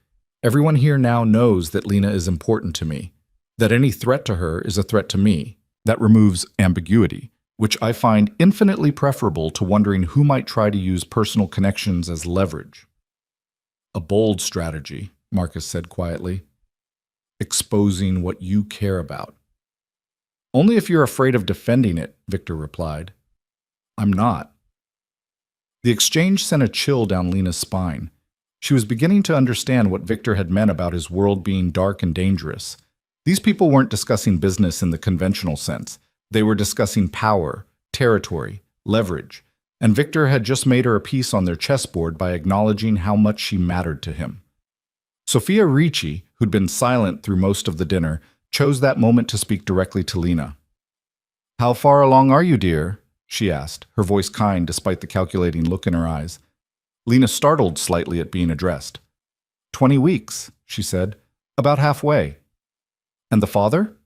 Everyone here now knows that Lena is important to me, that any threat to her is a threat to me. That removes ambiguity, which I find infinitely preferable to wondering who might try to use personal connections as leverage. A bold strategy, Marcus said quietly. Exposing what you care about. Only if you're afraid of defending it, Victor replied. I'm not. The exchange sent a chill down Lena's spine. She was beginning to understand what Victor had meant about his world being dark and dangerous. These people weren't discussing business in the conventional sense. They were discussing power, territory, leverage, and Victor had just made her a piece on their chessboard by acknowledging how much she mattered to him. Sophia Ricci, who'd been silent through most of the dinner, chose that moment to speak directly to Lena. "How far along are you, dear?" she asked, her voice kind despite the calculating look in her eyes. Lena startled slightly at being addressed. 20 weeks, she said. About halfway. And the father?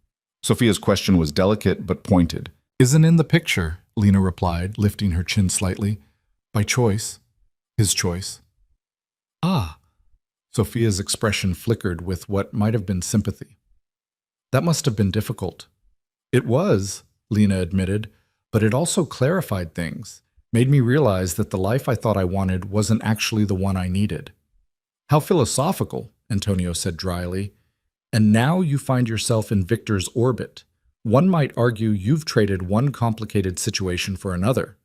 Sophia's question was delicate but pointed. Isn't in the picture, Lena replied, lifting her chin slightly. By choice. His choice. Ah. Sophia's expression flickered with what might have been sympathy. That must have been difficult. It was, Lena admitted, but it also clarified things, made me realize that the life I thought I wanted wasn't actually the one I needed. How philosophical, Antonio said dryly. And now you find yourself in Victor's orbit. One might argue you've traded one complicated situation for another.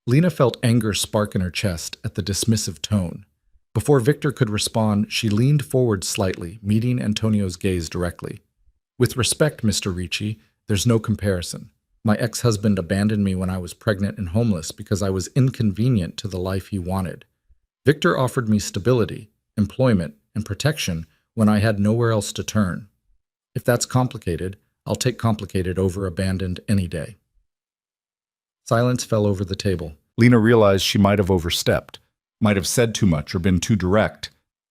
Lena felt anger spark in her chest at the dismissive tone. Before Victor could respond, she leaned forward slightly, meeting Antonio's gaze directly. With respect, Mr. Ricci, there's no comparison. My ex-husband abandoned me when I was pregnant and homeless because I was inconvenient to the life he wanted. Victor offered me stability, employment, and protection when I had nowhere else to turn. If that's complicated, I'll take complicated over abandoned any day. Silence fell over the table. Lena realized she might have overstepped, might have said too much or been too direct,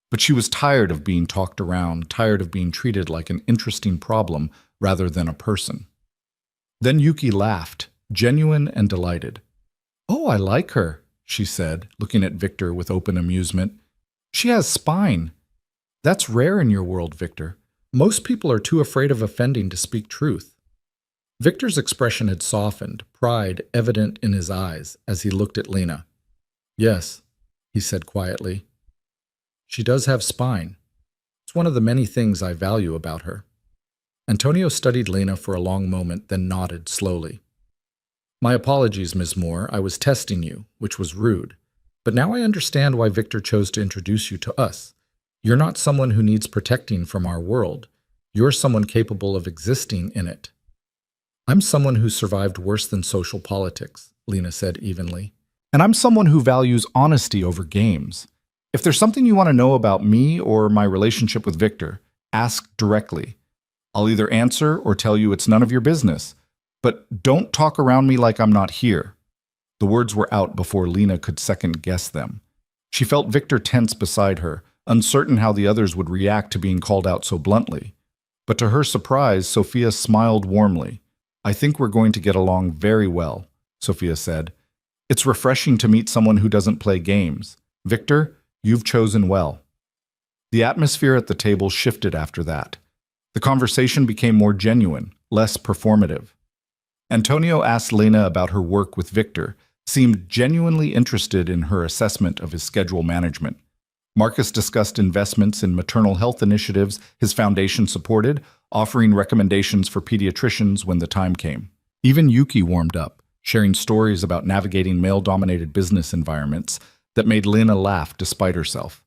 but she was tired of being talked around, tired of being treated like an interesting problem rather than a person. Then Yuki laughed, genuine and delighted. Oh, I like her, she said, looking at Victor with open amusement. She has spine. That's rare in your world, Victor. Most people are too afraid of offending to speak truth. Victor's expression had softened, pride evident in his eyes as he looked at Lena. Yes, he said quietly. She does have spine. It's one of the many things I value about her. Antonio studied Lena for a long moment, then nodded slowly. My apologies, Ms. Moore. I was testing you, which was rude. But now I understand why Victor chose to introduce you to us. You're not someone who needs protecting from our world. You're someone capable of existing in it. I'm someone who survived worse than social politics, Lena said evenly. And I'm someone who values honesty over games. If there's something you want to know about me or my relationship with Victor, ask directly. I'll either answer or tell you it's none of your business. But don't talk around me like I'm not here. The words were out before Lena could second-guess them. She felt Victor tense beside her, uncertain how the others would react to being called out so bluntly. But to her surprise, Sophia smiled warmly. I think we're going to get along very well, Sophia said. It's refreshing to meet someone who doesn't play games. Victor, you've chosen well. The atmosphere at the table shifted after that. The conversation became more genuine, less performative. Antonio asked Lena about her work with Victor, seemed genuinely interested in her assessment of his schedule management. Marcus discussed investments in maternal health initiatives his foundation supported, offering recommendations for pediatricians when the time came. Even Yuki warmed up, sharing stories about navigating male-dominated business environments that made Lena laugh despite herself.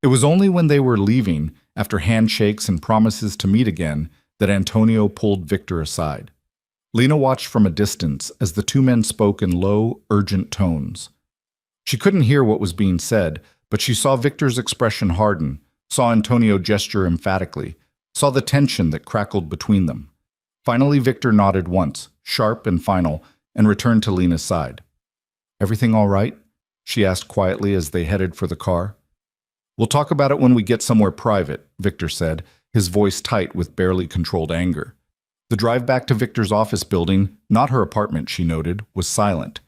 It was only when they were leaving, after handshakes and promises to meet again, that Antonio pulled Victor aside. Lena watched from a distance as the two men spoke in low, urgent tones. She couldn't hear what was being said, but she saw Victor's expression harden, saw Antonio gesture emphatically, saw the tension that crackled between them. Finally, Victor nodded once, sharp and final, and returned to Lena's side. Everything all right? She asked quietly as they headed for the car. We'll talk about it when we get somewhere private, Victor said, his voice tight with barely controlled anger. The drive back to Victor's office building, not her apartment, she noted, was silent.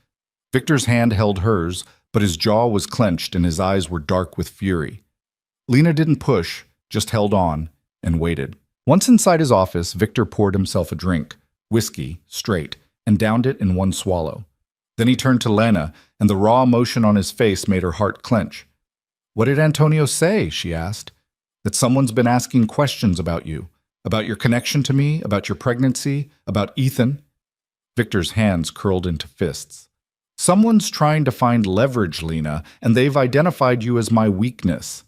Victor's hand held hers, but his jaw was clenched and his eyes were dark with fury. Lena didn't push, just held on, and waited. Once inside his office, Victor poured himself a drink, whiskey, straight, and downed it in one swallow. Then he turned to Lena, and the raw emotion on his face made her heart clench. What did Antonio say? She asked. That someone's been asking questions about you, about your connection to me, about your pregnancy, about Ethan. Victor's hands curled into fists. Someone's trying to find leverage, Lena, and they've identified you as my weakness.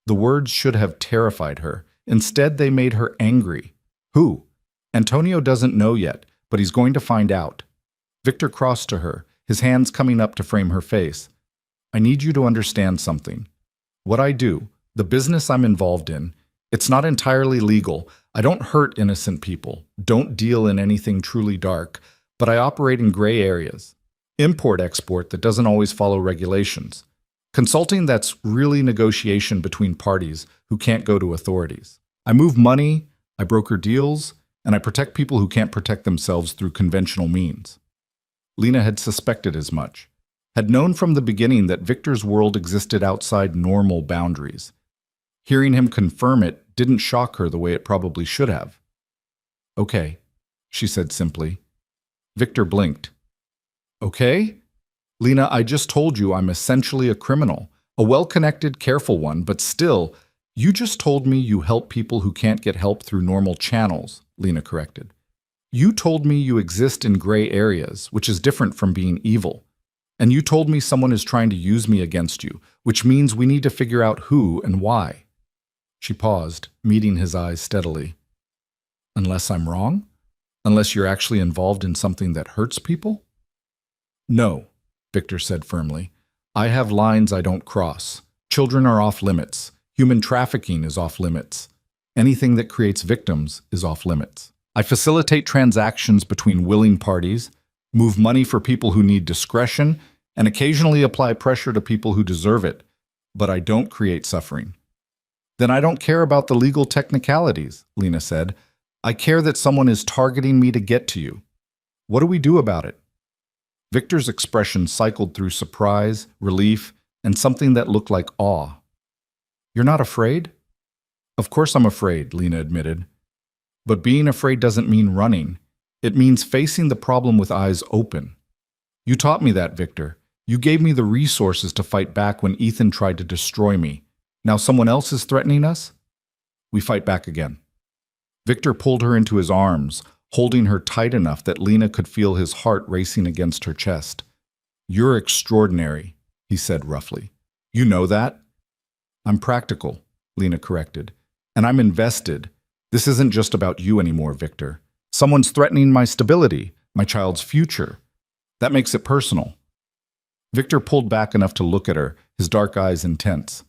The words should have terrified her. Instead, they made her angry. Who? Antonio doesn't know yet, but he's going to find out. Victor crossed to her, his hands coming up to frame her face. I need you to understand something. What I do, the business I'm involved in, it's not entirely legal. I don't hurt innocent people, don't deal in anything truly dark, but I operate in gray areas. Import-export that doesn't always follow regulations. Consulting that's really negotiation between parties who can't go to authorities. I move money, I broker deals, and I protect people who can't protect themselves through conventional means. Lena had suspected as much, had known from the beginning that Victor's world existed outside normal boundaries. Hearing him confirm it didn't shock her the way it probably should have. Okay, she said simply. Victor blinked. Okay? Lena, I just told you I'm essentially a criminal, a well-connected, careful one, but still, you just told me you help people who can't get help through normal channels, Lena corrected. You told me you exist in gray areas, which is different from being evil. And you told me someone is trying to use me against you, which means we need to figure out who and why. She paused, meeting his eyes steadily. Unless I'm wrong? Unless you're actually involved in something that hurts people? No, Victor said firmly. I have lines I don't cross. Children are off limits. Human trafficking is off limits. Anything that creates victims is off limits. I facilitate transactions between willing parties, move money for people who need discretion, and occasionally apply pressure to people who deserve it, but I don't create suffering. Then I don't care about the legal technicalities, Lena said. I care that someone is targeting me to get to you. What do we do about it? Victor's expression cycled through surprise, relief, and something that looked like awe. You're not afraid? Of course I'm afraid, Lena admitted. But being afraid doesn't mean running. It means facing the problem with eyes open. You taught me that, Victor. You gave me the resources to fight back when Ethan tried to destroy me. Now someone else is threatening us? We fight back again. Victor pulled her into his arms, holding her tight enough that Lena could feel his heart racing against her chest. You're extraordinary, he said roughly. You know that? I'm practical, Lena corrected. And I'm invested. This isn't just about you anymore, Victor. Someone's threatening my stability, my child's future. That makes it personal. Victor pulled back enough to look at her, his dark eyes intense.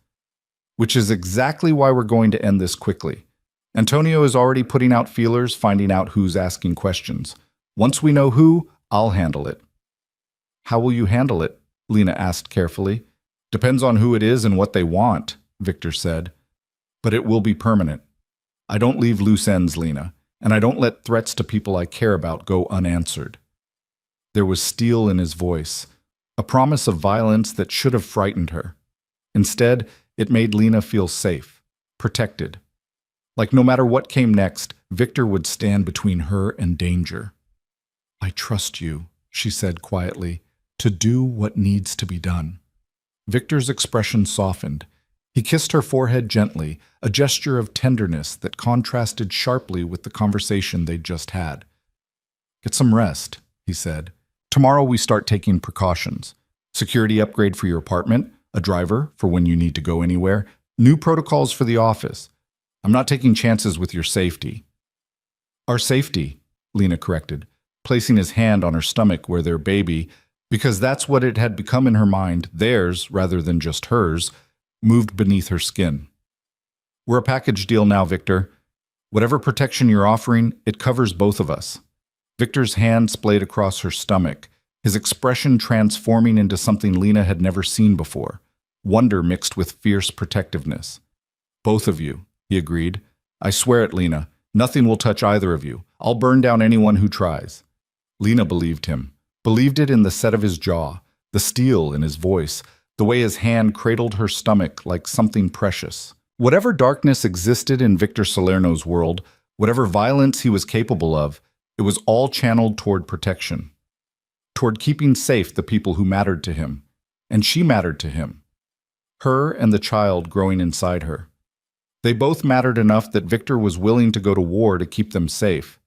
Which is exactly why we're going to end this quickly. Antonio is already putting out feelers, finding out who's asking questions. Once we know who, I'll handle it. How will you handle it? Lena asked carefully. Depends on who it is and what they want, Victor said. But it will be permanent. I don't leave loose ends, Lena, and I don't let threats to people I care about go unanswered. There was steel in his voice, a promise of violence that should have frightened her. Instead, it made Lena feel safe, protected. Like no matter what came next, Victor would stand between her and danger. I trust you, she said quietly, to do what needs to be done. Victor's expression softened. He kissed her forehead gently, a gesture of tenderness that contrasted sharply with the conversation they'd just had. Get some rest, he said. Tomorrow we start taking precautions. Security upgrade for your apartment, a driver for when you need to go anywhere, new protocols for the office. I'm not taking chances with your safety. Our safety, Lena corrected, placing his hand on her stomach where their baby, because that's what it had become in her mind, theirs rather than just hers, moved beneath her skin. We're a package deal now, Victor. Whatever protection you're offering, it covers both of us. Victor's hand splayed across her stomach, his expression transforming into something Lena had never seen before, wonder mixed with fierce protectiveness. Both of you, he agreed. I swear it, Lena. Nothing will touch either of you. I'll burn down anyone who tries. Lena believed him, believed it in the set of his jaw, the steel in his voice, the way his hand cradled her stomach like something precious. Whatever darkness existed in Victor Salerno's world, whatever violence he was capable of, it was all channeled toward protection, toward keeping safe the people who mattered to him. And she mattered to him. her and the child growing inside her. They both mattered enough that Victor was willing to go to war to keep them safe.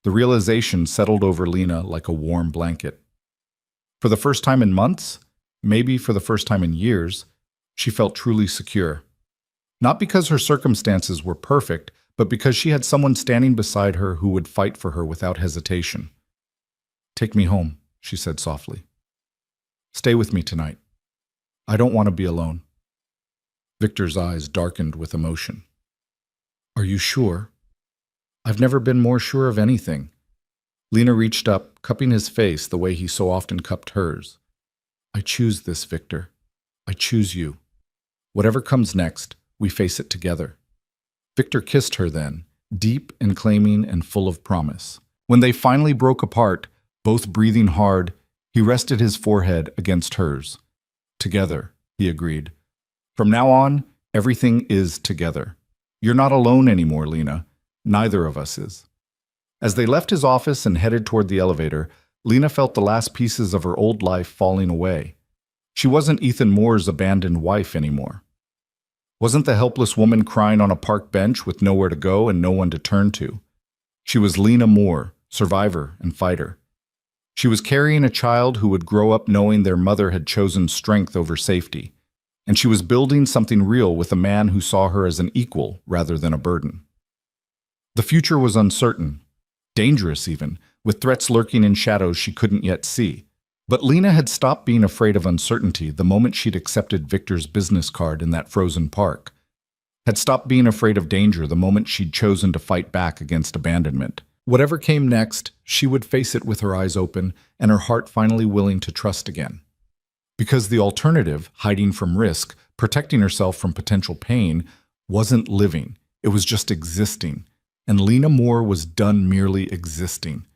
The realization settled over Lena like a warm blanket. For the first time in months, maybe for the first time in years, she felt truly secure. Not because her circumstances were perfect, but because she had someone standing beside her who would fight for her without hesitation. "Take me home," she said softly. "Stay with me tonight. I don't want to be alone." Victor's eyes darkened with emotion. "Are you sure?" "I've never been more sure of anything." Lena reached up, cupping his face the way he so often cupped hers. "I choose this, Victor. I choose you. Whatever comes next, we face it together." Victor kissed her then, deep and claiming and full of promise. When they finally broke apart, both breathing hard, he rested his forehead against hers. "Together," he agreed. "From now on, everything is together. You're not alone anymore, Lena. Neither of us is." As they left his office and headed toward the elevator, Lena felt the last pieces of her old life falling away. She wasn't Ethan Moore's abandoned wife anymore. Wasn't the helpless woman crying on a park bench with nowhere to go and no one to turn to. She was Lena Moore, survivor and fighter. She was carrying a child who would grow up knowing their mother had chosen strength over safety. And she was building something real with a man who saw her as an equal rather than a burden. The future was uncertain, dangerous even, with threats lurking in shadows she couldn't yet see. But Lena had stopped being afraid of uncertainty the moment she'd accepted Victor's business card in that frozen park. Had stopped being afraid of danger the moment she'd chosen to fight back against abandonment. Whatever came next, she would face it with her eyes open and her heart finally willing to trust again. Because the alternative, hiding from risk, protecting herself from potential pain, wasn't living. It was just existing. And Lena Moore was done merely existing.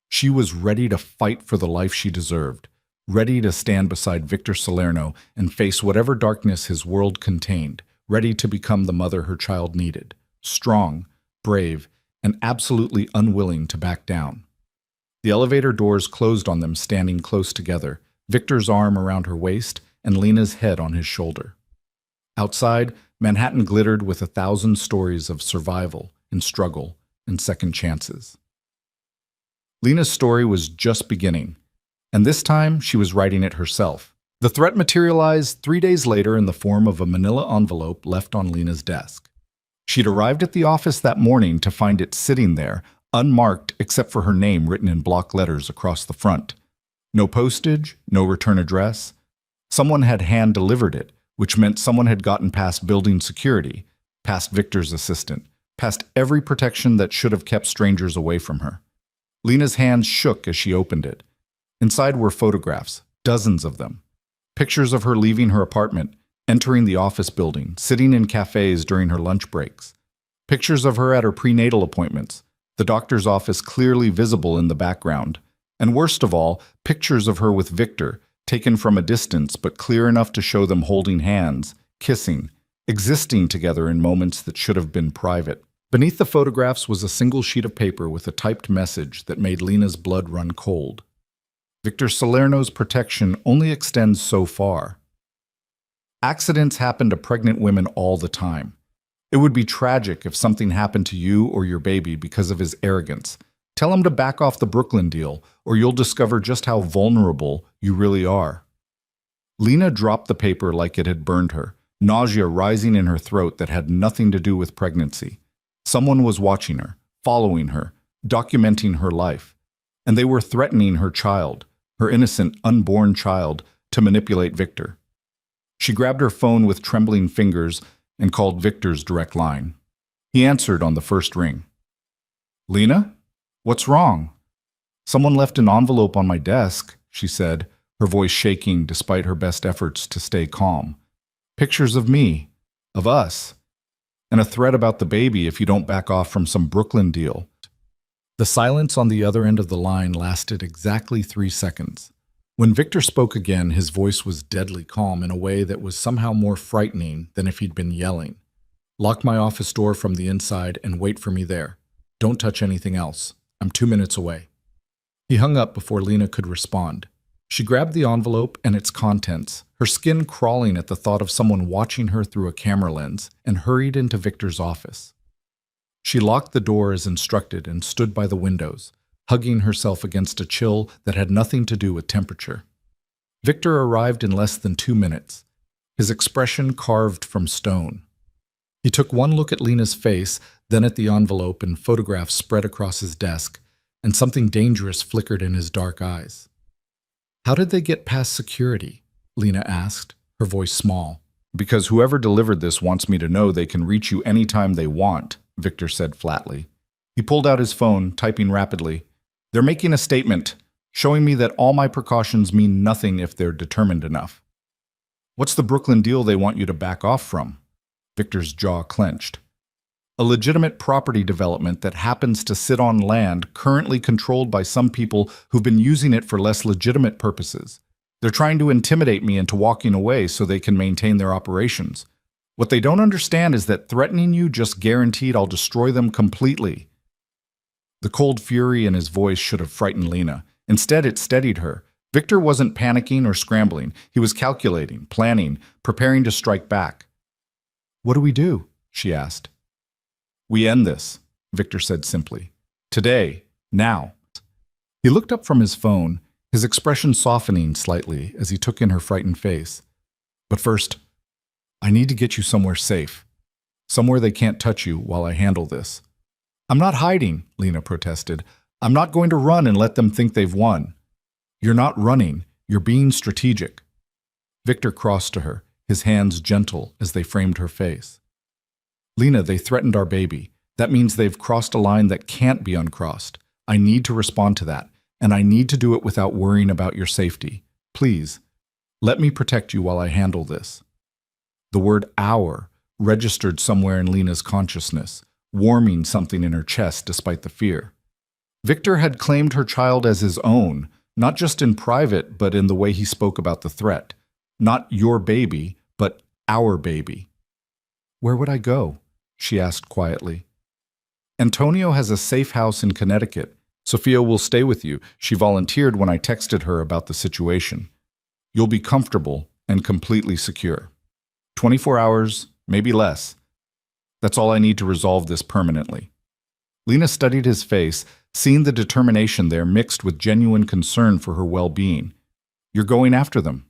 She was ready to fight for the life she deserved, ready to stand beside Victor Salerno and face whatever darkness his world contained, ready to become the mother her child needed, strong, brave, and absolutely unwilling to back down. The elevator doors closed on them standing close together, Victor's arm around her waist and Lena's head on his shoulder. Outside, Manhattan glittered with 1,000 stories of survival and struggle and second chances. Lena's story was just beginning, and this time she was writing it herself. The threat materialized 3 days later in the form of a manila envelope left on Lena's desk. She'd arrived at the office that morning to find it sitting there, unmarked except for her name written in block letters across the front. No postage, no return address. Someone had hand-delivered it, which meant someone had gotten past building security, past Victor's assistant, past every protection that should have kept strangers away from her. Lena's hands shook as she opened it. Inside were photographs, dozens of them. Pictures of her leaving her apartment, entering the office building, sitting in cafes during her lunch breaks. Pictures of her at her prenatal appointments, the doctor's office clearly visible in the background. And worst of all, pictures of her with Victor, taken from a distance but clear enough to show them holding hands, kissing, existing together in moments that should have been private. Beneath the photographs was a single sheet of paper with a typed message that made Lena's blood run cold. Victor Salerno's protection only extends so far. Accidents happen to pregnant women all the time. It would be tragic if something happened to you or your baby because of his arrogance. Tell him to back off the Brooklyn deal, or you'll discover just how vulnerable you really are. Lena dropped the paper like it had burned her, nausea rising in her throat that had nothing to do with pregnancy. Someone was watching her, following her, documenting her life, and they were threatening her child, her innocent, unborn child, to manipulate Victor. She grabbed her phone with trembling fingers and called Victor's direct line. He answered on the first ring. "Lena? What's wrong?" "Someone left an envelope on my desk," she said, her voice shaking despite her best efforts to stay calm. "Pictures of me, of us. And a threat about the baby if you don't back off from some Brooklyn deal." The silence on the other end of the line lasted exactly 3 seconds. When Victor spoke again, his voice was deadly calm in a way that was somehow more frightening than if he'd been yelling. "Lock my office door from the inside and wait for me there. Don't touch anything else. I'm 2 minutes away." He hung up before Lena could respond. She grabbed the envelope and its contents, her skin crawling at the thought of someone watching her through a camera lens, and hurried into Victor's office. She locked the door as instructed and stood by the windows, hugging herself against a chill that had nothing to do with temperature. Victor arrived in less than 2 minutes, his expression carved from stone. He took one look at Lena's face, then at the envelope and photographs spread across his desk, and something dangerous flickered in his dark eyes. "How did they get past security?" Lena asked, her voice small. "Because whoever delivered this wants me to know they can reach you anytime they want," Victor said flatly. He pulled out his phone, typing rapidly. "They're making a statement, showing me that all my precautions mean nothing if they're determined enough." "What's the Brooklyn deal they want you to back off from?" Victor's jaw clenched. "A legitimate property development that happens to sit on land currently controlled by some people who've been using it for less legitimate purposes. They're trying to intimidate me into walking away so they can maintain their operations. What they don't understand is that threatening you just guaranteed I'll destroy them completely." The cold fury in his voice should have frightened Lena. Instead, it steadied her. Victor wasn't panicking or scrambling. He was calculating, planning, preparing to strike back. "What do we do?" she asked. "We end this," Victor said simply. "Today. Now." He looked up from his phone, his expression softening slightly as he took in her frightened face. "But first, I need to get you somewhere safe. Somewhere they can't touch you while I handle this." "I'm not hiding," Lena protested. "I'm not going to run and let them think they've won." "You're not running. You're being strategic." Victor crossed to her, his hands gentle as they framed her face. "Lena, they threatened our baby. That means they've crossed a line that can't be uncrossed. I need to respond to that, and I need to do it without worrying about your safety. Please, let me protect you while I handle this." The word "our" registered somewhere in Lena's consciousness, warming something in her chest despite the fear. Victor had claimed her child as his own, not just in private, but in the way he spoke about the threat. Not your baby, but our baby. "Where would I go?" she asked quietly. "Antonio has a safe house in Connecticut. Sophia will stay with you. She volunteered when I texted her about the situation. You'll be comfortable and completely secure. 24 hours, maybe less. That's all I need to resolve this permanently." Lena studied his face, seeing the determination there mixed with genuine concern for her well-being. "You're going after them?"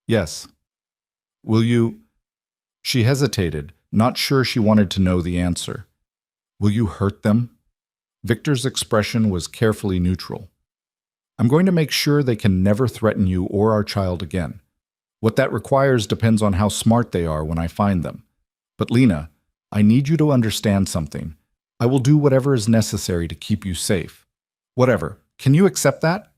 "Yes." "Will you—" She hesitated, not sure she wanted to know the answer. "Will you hurt them?" Victor's expression was carefully neutral. "I'm going to make sure they can never threaten you or our child again. What that requires depends on how smart they are when I find them. But Lena, I need you to understand something. I will do whatever is necessary to keep you safe. Whatever. Can you accept that?"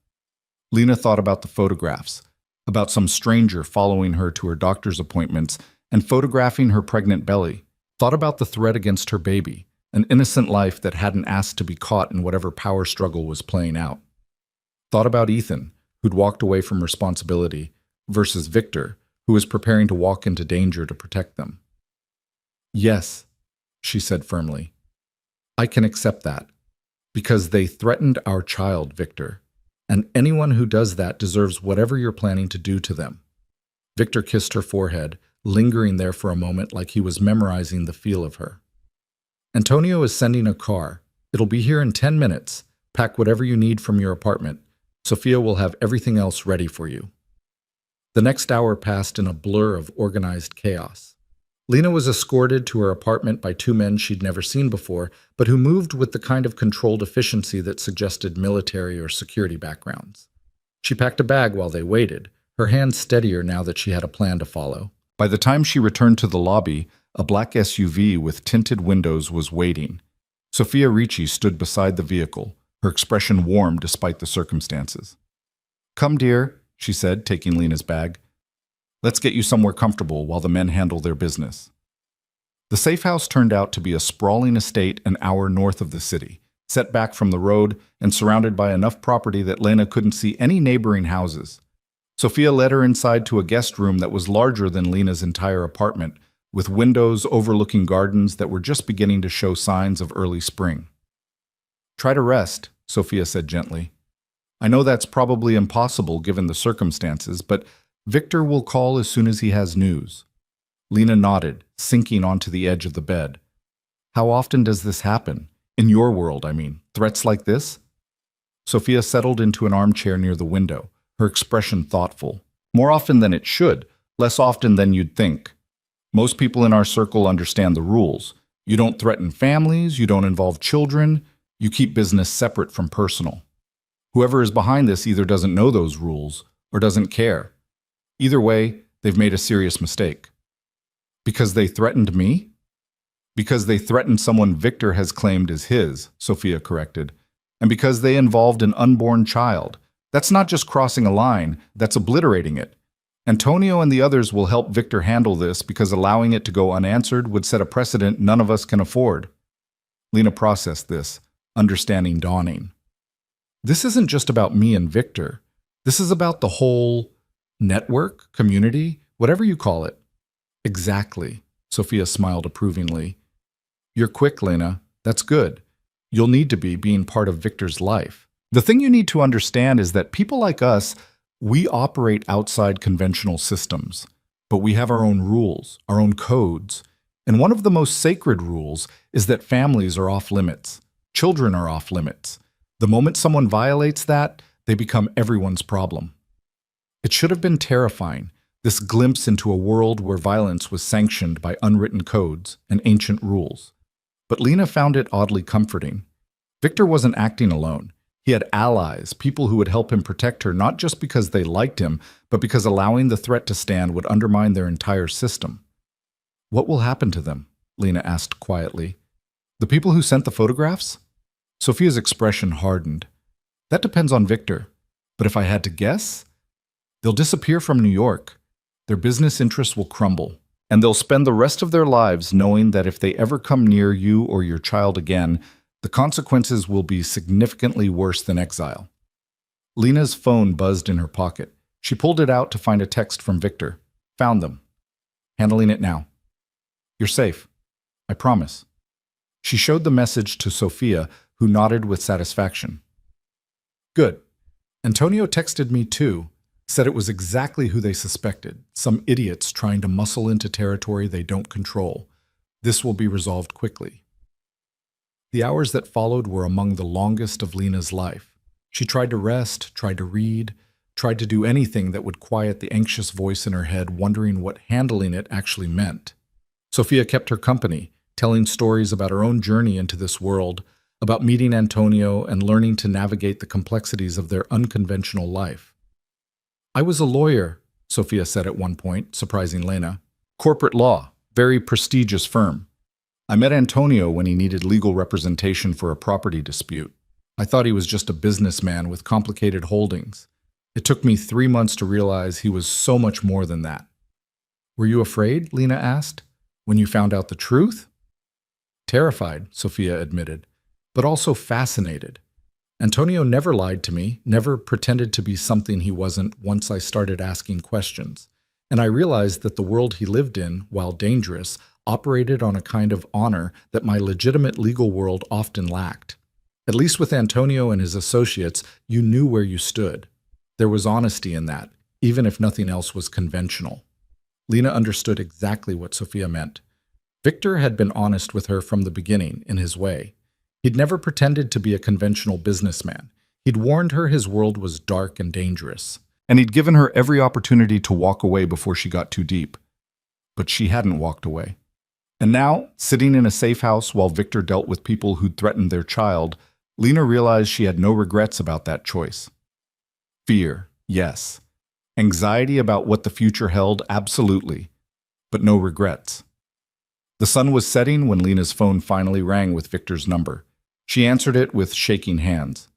Lena thought about the photographs, about some stranger following her to her doctor's appointments and photographing her pregnant belly. Thought about the threat against her baby, an innocent life that hadn't asked to be caught in whatever power struggle was playing out. Thought about Ethan, who'd walked away from responsibility, versus Victor, who was preparing to walk into danger to protect them. "Yes," she said firmly. "I can accept that. Because they threatened our child, Victor. And anyone who does that deserves whatever you're planning to do to them." Victor kissed her forehead, lingering there for a moment like he was memorizing the feel of her. "Antonio is sending a car. It'll be here in 10 minutes. Pack whatever you need from your apartment. Sophia will have everything else ready for you." The next hour passed in a blur of organized chaos. Lena was escorted to her apartment by 2 men she'd never seen before, but who moved with the kind of controlled efficiency that suggested military or security backgrounds. She packed a bag while they waited, her hands steadier now that she had a plan to follow. By the time she returned to the lobby, a black SUV with tinted windows was waiting. Sophia Ricci stood beside the vehicle, her expression warm despite the circumstances. "Come, dear," she said, taking Lena's bag. "Let's get you somewhere comfortable while the men handle their business." The safe house turned out to be a sprawling estate an hour north of the city, set back from the road and surrounded by enough property that Lena couldn't see any neighboring houses. Sophia led her inside to a guest room that was larger than Lena's entire apartment, with windows overlooking gardens that were just beginning to show signs of early spring. "Try to rest," Sophia said gently. I know that's probably impossible given the circumstances, but Victor will call as soon as he has news. Lena nodded, sinking onto the edge of the bed. How often does this happen? In your world, I mean. Threats like this? Sophia settled into an armchair near the window, her expression thoughtful. More often than it should, less often than you'd think. Most people in our circle understand the rules. You don't threaten families, you don't involve children, you keep business separate from personal. Whoever is behind this either doesn't know those rules or doesn't care. Either way, they've made a serious mistake. Because they threatened me? Because they threatened someone Victor has claimed is his, Sophia corrected. And because they involved an unborn child. That's not just crossing a line, that's obliterating it. Antonio and the others will help Victor handle this because allowing it to go unanswered would set a precedent none of us can afford. Lena processed this, understanding dawning. This isn't just about me and Victor. This is about the whole network, community, whatever you call it. Exactly, Sophia smiled approvingly. You're quick, Lena. That's good. You'll need to be being part of Victor's life. The thing you need to understand is that people like us, we operate outside conventional systems, but we have our own rules, our own codes. And one of the most sacred rules is that families are off limits. Children are off limits. The moment someone violates that, they become everyone's problem. It should have been terrifying, this glimpse into a world where violence was sanctioned by unwritten codes and ancient rules. But Lena found it oddly comforting. Victor wasn't acting alone. He had allies, people who would help him protect her not just because they liked him, but because allowing the threat to stand would undermine their entire system. What will happen to them? Lena asked quietly. The people who sent the photographs? Sophia's expression hardened. That depends on Victor. But if I had to guess, they'll disappear from New York. Their business interests will crumble. And they'll spend the rest of their lives knowing that if they ever come near you or your child again, the consequences will be significantly worse than exile. Lena's phone buzzed in her pocket. She pulled it out to find a text from Victor. Found them. Handling it now. You're safe. I promise. She showed the message to Sophia, who nodded with satisfaction. Good. Antonio texted me too, said it was exactly who they suspected, some idiots trying to muscle into territory they don't control. This will be resolved quickly. The hours that followed were among the longest of Lena's life. She tried to rest, tried to read, tried to do anything that would quiet the anxious voice in her head, wondering what handling it actually meant. Sophia kept her company, telling stories about her own journey into this world, about meeting Antonio and learning to navigate the complexities of their unconventional life. I was a lawyer, Sophia said at one point, surprising Lena. Corporate law, very prestigious firm. I met Antonio when he needed legal representation for a property dispute. I thought he was just a businessman with complicated holdings. It took me 3 months to realize he was so much more than that. Were you afraid? Lena asked. When you found out the truth? Terrified, Sophia admitted, but also fascinated. Antonio never lied to me, never pretended to be something he wasn't once I started asking questions. And I realized that the world he lived in, while dangerous, operated on a kind of honor that my legitimate legal world often lacked. At least with Antonio and his associates, you knew where you stood. There was honesty in that, even if nothing else was conventional. Lena understood exactly what Sophia meant. Victor had been honest with her from the beginning, in his way. He'd never pretended to be a conventional businessman. He'd warned her his world was dark and dangerous. And he'd given her every opportunity to walk away before she got too deep. But she hadn't walked away. And now, sitting in a safe house while Victor dealt with people who'd threatened their child, Lena realized she had no regrets about that choice. Fear, yes. Anxiety about what the future held, absolutely. But no regrets. The sun was setting when Lena's phone finally rang with Victor's number. She answered it with shaking hands.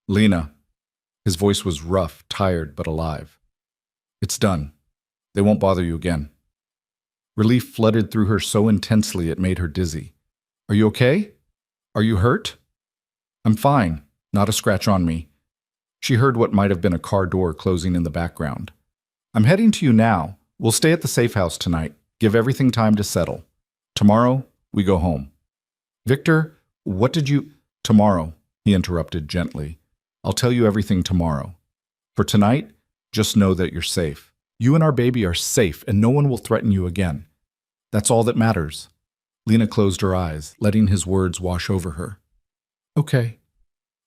Lena. His voice was rough, tired, but alive. It's done. They won't bother you again. Relief flooded through her so intensely it made her dizzy. Are you okay? Are you hurt? I'm fine. Not a scratch on me. She heard what might have been a car door closing in the background. I'm heading to you now. We'll stay at the safe house tonight. Give everything time to settle. Tomorrow, we go home. Victor, what did you... Tomorrow, he interrupted gently. I'll tell you everything tomorrow. For tonight, just know that you're safe. You and our baby are safe, and no one will threaten you again. That's all that matters." Lena closed her eyes, letting his words wash over her. "Okay.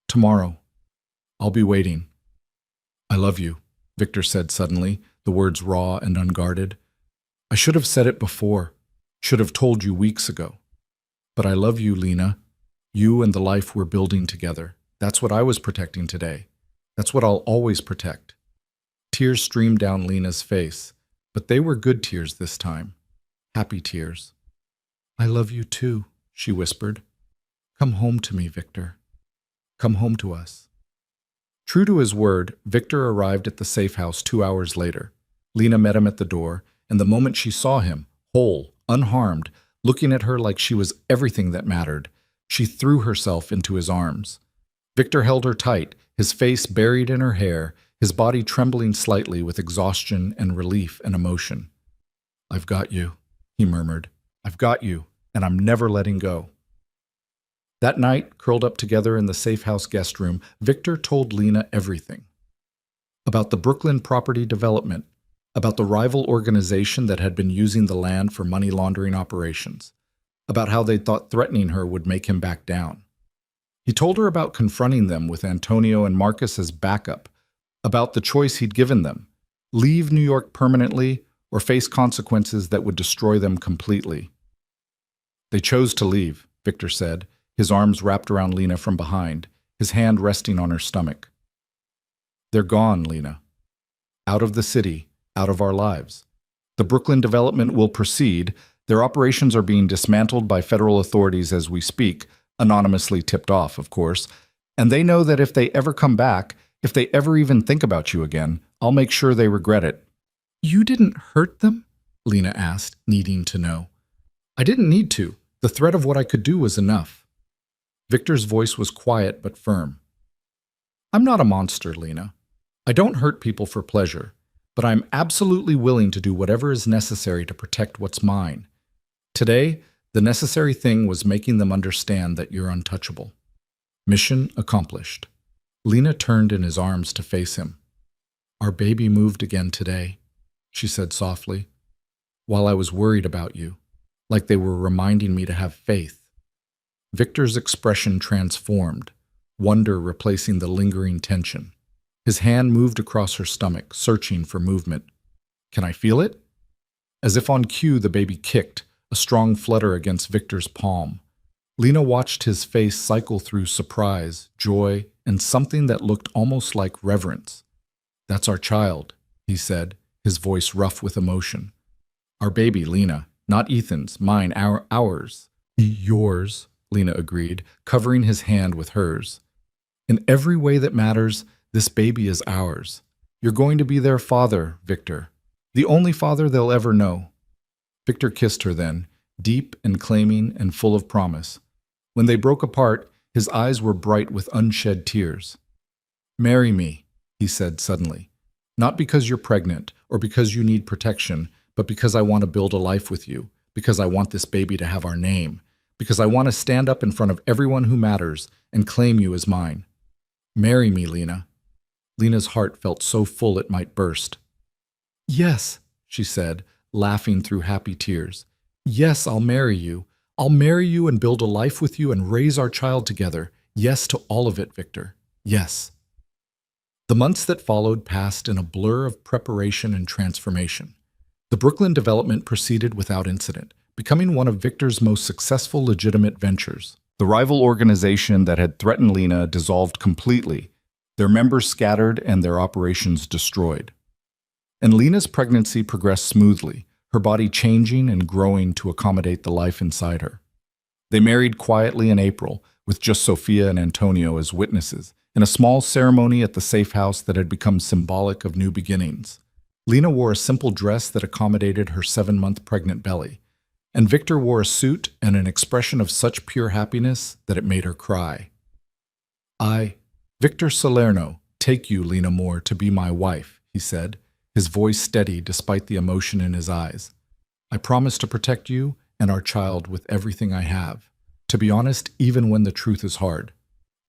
Tomorrow. I'll be waiting." "I love you," Victor said suddenly, the words raw and unguarded. "I should have said it before. Should have told you weeks ago. But I love you, Lena. You and the life we're building together. That's what I was protecting today. That's what I'll always protect." Tears streamed down Lena's face, but they were good tears this time. Happy tears. "I love you too," she whispered. "Come home to me, Victor. Come home to us." True to his word, Victor arrived at the safe house 2 hours later. Lena met him at the door, and the moment she saw him, whole, unharmed, looking at her like she was everything that mattered, she threw herself into his arms. Victor held her tight, his face buried in her hair, his body trembling slightly with exhaustion and relief and emotion. "I've got you," he murmured. "I've got you, and I'm never letting go." That night, curled up together in the safe house guest room, Victor told Lena everything. About the Brooklyn property development, about the rival organization that had been using the land for money laundering operations, about how they thought threatening her would make him back down. He told her about confronting them with Antonio and Marcus as backup, about the choice he'd given them, leave New York permanently or face consequences that would destroy them completely. "They chose to leave," Victor said, his arms wrapped around Lena from behind, his hand resting on her stomach. "They're gone, Lena. Out of the city, out of our lives. The Brooklyn development will proceed. Their operations are being dismantled by federal authorities as we speak, anonymously tipped off, of course, and they know that if they ever come back, if they ever even think about you again, I'll make sure they regret it." "You didn't hurt them?" Lena asked, needing to know. "I didn't need to. The threat of what I could do was enough." Victor's voice was quiet but firm. "I'm not a monster, Lena. I don't hurt people for pleasure, but I'm absolutely willing to do whatever is necessary to protect what's mine. Today, the necessary thing was making them understand that you're untouchable." Mission accomplished. Lena turned in his arms to face him. "Our baby moved again today," she said softly, "while I was worried about you, like they were reminding me to have faith." Victor's expression transformed, wonder replacing the lingering tension. His hand moved across her stomach, searching for movement. "Can I feel it?" As if on cue, the baby kicked, a strong flutter against Victor's palm. Lena watched his face cycle through surprise, joy, and something that looked almost like reverence. "That's our child," he said, his voice rough with emotion. "Our baby, Lena. Not Ethan's, mine, ours." "Yours," Lena agreed, covering his hand with hers. "In every way that matters, this baby is ours. You're going to be their father, Victor. The only father they'll ever know." Victor kissed her then, deep and claiming and full of promise. When they broke apart, his eyes were bright with unshed tears. "Marry me," he said suddenly. "Not because you're pregnant or because you need protection, but because I want to build a life with you, because I want this baby to have our name, because I want to stand up in front of everyone who matters and claim you as mine. Marry me, Lena." Lena's heart felt so full it might burst. "Yes," she said, laughing through happy tears. "Yes, I'll marry you. I'll marry you and build a life with you and raise our child together. Yes to all of it, Victor. Yes." The months that followed passed in a blur of preparation and transformation. The Brooklyn development proceeded without incident, becoming one of Victor's most successful legitimate ventures. The rival organization that had threatened Lena dissolved completely, their members scattered and their operations destroyed. And Lena's pregnancy progressed smoothly, her body changing and growing to accommodate the life inside her. They married quietly in April, with just Sophia and Antonio as witnesses, in a small ceremony at the safe house that had become symbolic of new beginnings. Lena wore a simple dress that accommodated her 7-month pregnant belly, and Victor wore a suit and an expression of such pure happiness that it made her cry. "I, Victor Salerno, take you, Lena Moore, to be my wife," he said, his voice steady despite the emotion in his eyes. "I promise to protect you and our child with everything I have. To be honest, even when the truth is hard.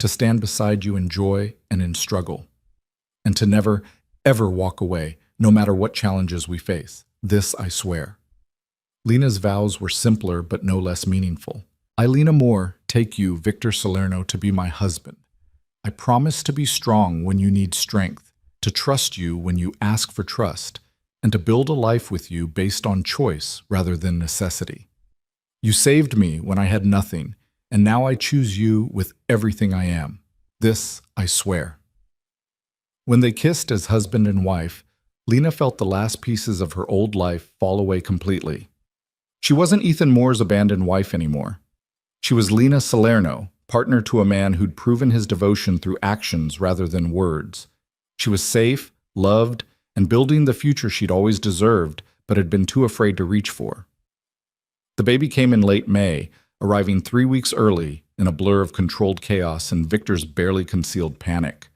to stand beside you in joy and in struggle, and to never, ever walk away, no matter what challenges we face. This I swear. Lena's vows were simpler but no less meaningful. I, Lena Moore, take you, Victor Salerno, to be my husband. I promise to be strong when you need strength, to trust you when you ask for trust, and to build a life with you based on choice rather than necessity. You saved me when I had nothing, and now I choose you with everything I am. This I swear. When they kissed as husband and wife, Lena felt the last pieces of her old life fall away completely. She wasn't Ethan Moore's abandoned wife anymore. She was Lena Salerno, partner to a man who'd proven his devotion through actions rather than words. She was safe, loved, and building the future she'd always deserved but had been too afraid to reach for. The baby came in late May, arriving 3 weeks early in a blur of controlled chaos and Victor's barely concealed panic.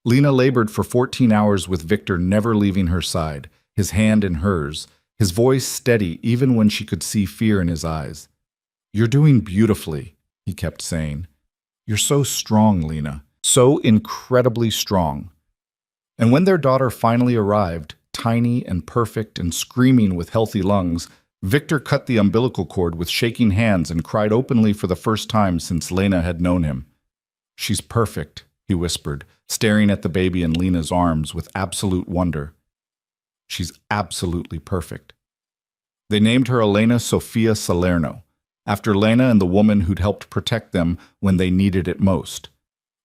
Lena labored for 14 hours with Victor never leaving her side, his hand in hers, his voice steady even when she could see fear in his eyes. "You're doing beautifully," he kept saying. "You're so strong, Lena, so incredibly strong." And when their daughter finally arrived, tiny and perfect and screaming with healthy lungs, Victor cut the umbilical cord with shaking hands and cried openly for the first time since Lena had known him. "She's perfect," he whispered, staring at the baby in Lena's arms with absolute wonder. "She's absolutely perfect." They named her Elena Sofia Salerno, after Lena and the woman who'd helped protect them when they needed it most.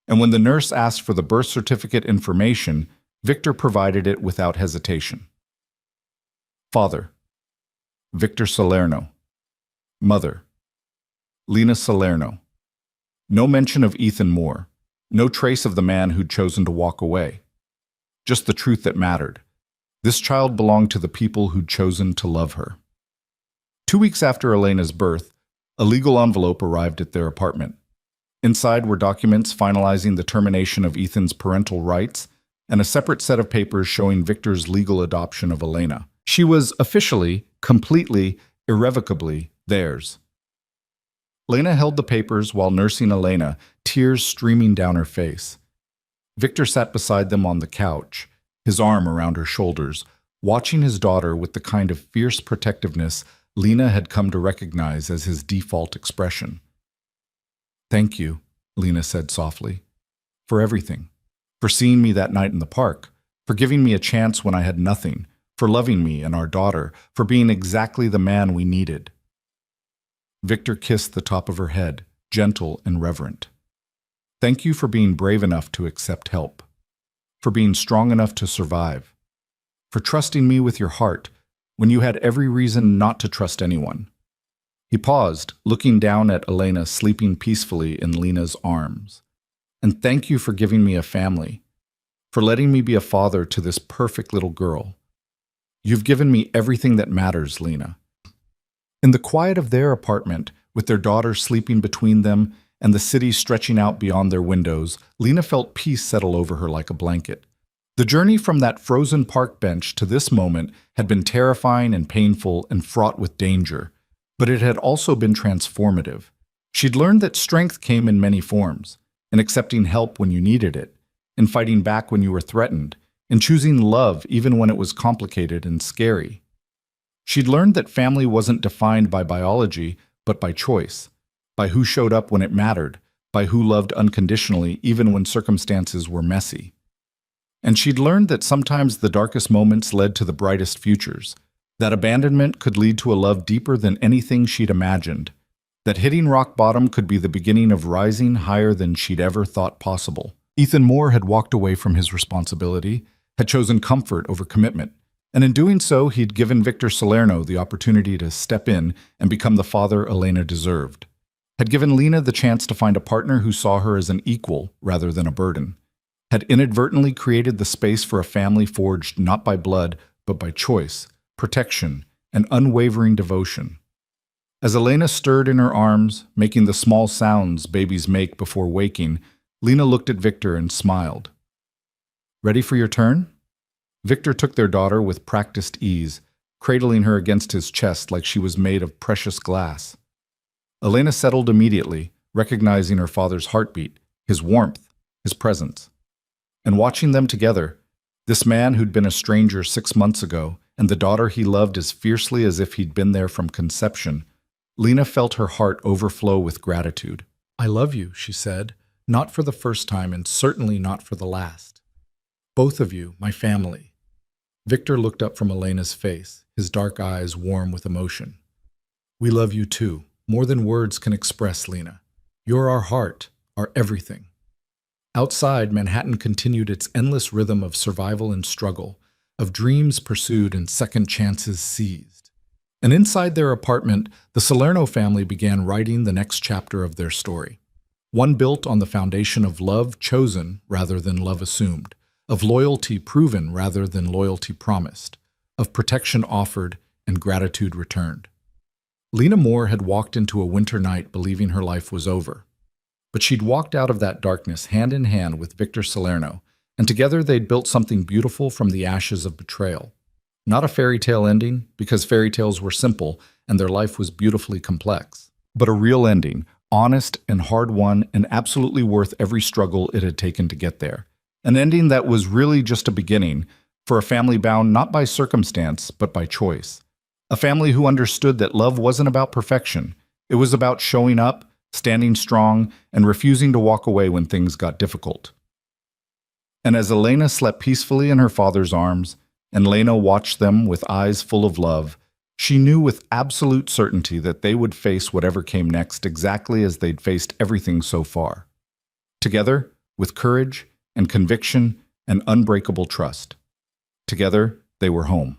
And when the nurse asked for the birth certificate information, Victor provided it without hesitation. Father: Victor Salerno. Mother: Lena Salerno. No mention of Ethan Moore. No trace of the man who'd chosen to walk away. Just the truth that mattered. This child belonged to the people who'd chosen to love her. 2 weeks after Elena's birth, a legal envelope arrived at their apartment. Inside were documents finalizing the termination of Ethan's parental rights and a separate set of papers showing Victor's legal adoption of Elena. She was officially, completely, irrevocably theirs. Lena held the papers while nursing Elena, tears streaming down her face. Victor sat beside them on the couch, his arm around her shoulders, watching his daughter with the kind of fierce protectiveness Lena had come to recognize as his default expression. "Thank you," Lena said softly, "for everything. For seeing me that night in the park, for giving me a chance when I had nothing, for loving me and our daughter, for being exactly the man we needed." Victor kissed the top of her head, gentle and reverent. "Thank you for being brave enough to accept help, for being strong enough to survive, for trusting me with your heart when you had every reason not to trust anyone." He paused, looking down at Elena sleeping peacefully in Lena's arms. "And thank you for giving me a family, for letting me be a father to this perfect little girl. You've given me everything that matters, Lena." In the quiet of their apartment, with their daughter sleeping between them and the city stretching out beyond their windows, Lena felt peace settle over her like a blanket. The journey from that frozen park bench to this moment had been terrifying and painful and fraught with danger, but it had also been transformative. She'd learned that strength came in many forms, in accepting help when you needed it, in fighting back when you were threatened, in choosing love even when it was complicated and scary. She'd learned that family wasn't defined by biology, but by choice, by who showed up when it mattered, by who loved unconditionally even when circumstances were messy. And she'd learned that sometimes the darkest moments led to the brightest futures, that abandonment could lead to a love deeper than anything she'd imagined, that hitting rock bottom could be the beginning of rising higher than she'd ever thought possible. Ethan Moore had walked away from his responsibility, had chosen comfort over commitment, and in doing so, he'd given Victor Salerno the opportunity to step in and become the father Elena deserved, had given Lena the chance to find a partner who saw her as an equal rather than a burden, had inadvertently created the space for a family forged not by blood, but by choice, protection, and unwavering devotion. As Elena stirred in her arms, making the small sounds babies make before waking, Lena looked at Victor and smiled. "Ready for your turn?" Victor took their daughter with practiced ease, cradling her against his chest like she was made of precious glass. Elena settled immediately, recognizing her father's heartbeat, his warmth, his presence. And watching them together, this man who'd been a stranger 6 months ago, and the daughter he loved as fiercely as if he'd been there from conception, Lena felt her heart overflow with gratitude. "I love you," she said, "not for the first time and certainly not for the last. Both of you, my family." Victor looked up from Elena's face, his dark eyes warm with emotion. "We love you too, more than words can express, Lena. You're our heart, our everything." Outside, Manhattan continued its endless rhythm of survival and struggle, of dreams pursued and second chances seized. And inside their apartment, the Salerno family began writing the next chapter of their story. One built on the foundation of love chosen rather than love assumed, of loyalty proven rather than loyalty promised, of protection offered and gratitude returned. Lena Moore had walked into a winter night believing her life was over. But she'd walked out of that darkness hand in hand with Victor Salerno, and together they'd built something beautiful from the ashes of betrayal. Not a fairy tale ending, because fairy tales were simple and their life was beautifully complex, but a real ending, honest and hard-won and absolutely worth every struggle it had taken to get there. An ending that was really just a beginning for a family bound not by circumstance, but by choice. A family who understood that love wasn't about perfection. It was about showing up, standing strong, and refusing to walk away when things got difficult. And as Elena slept peacefully in her father's arms, and Lena watched them with eyes full of love, she knew with absolute certainty that they would face whatever came next exactly as they'd faced everything so far. Together, with courage and conviction and unbreakable trust. Together, they were home.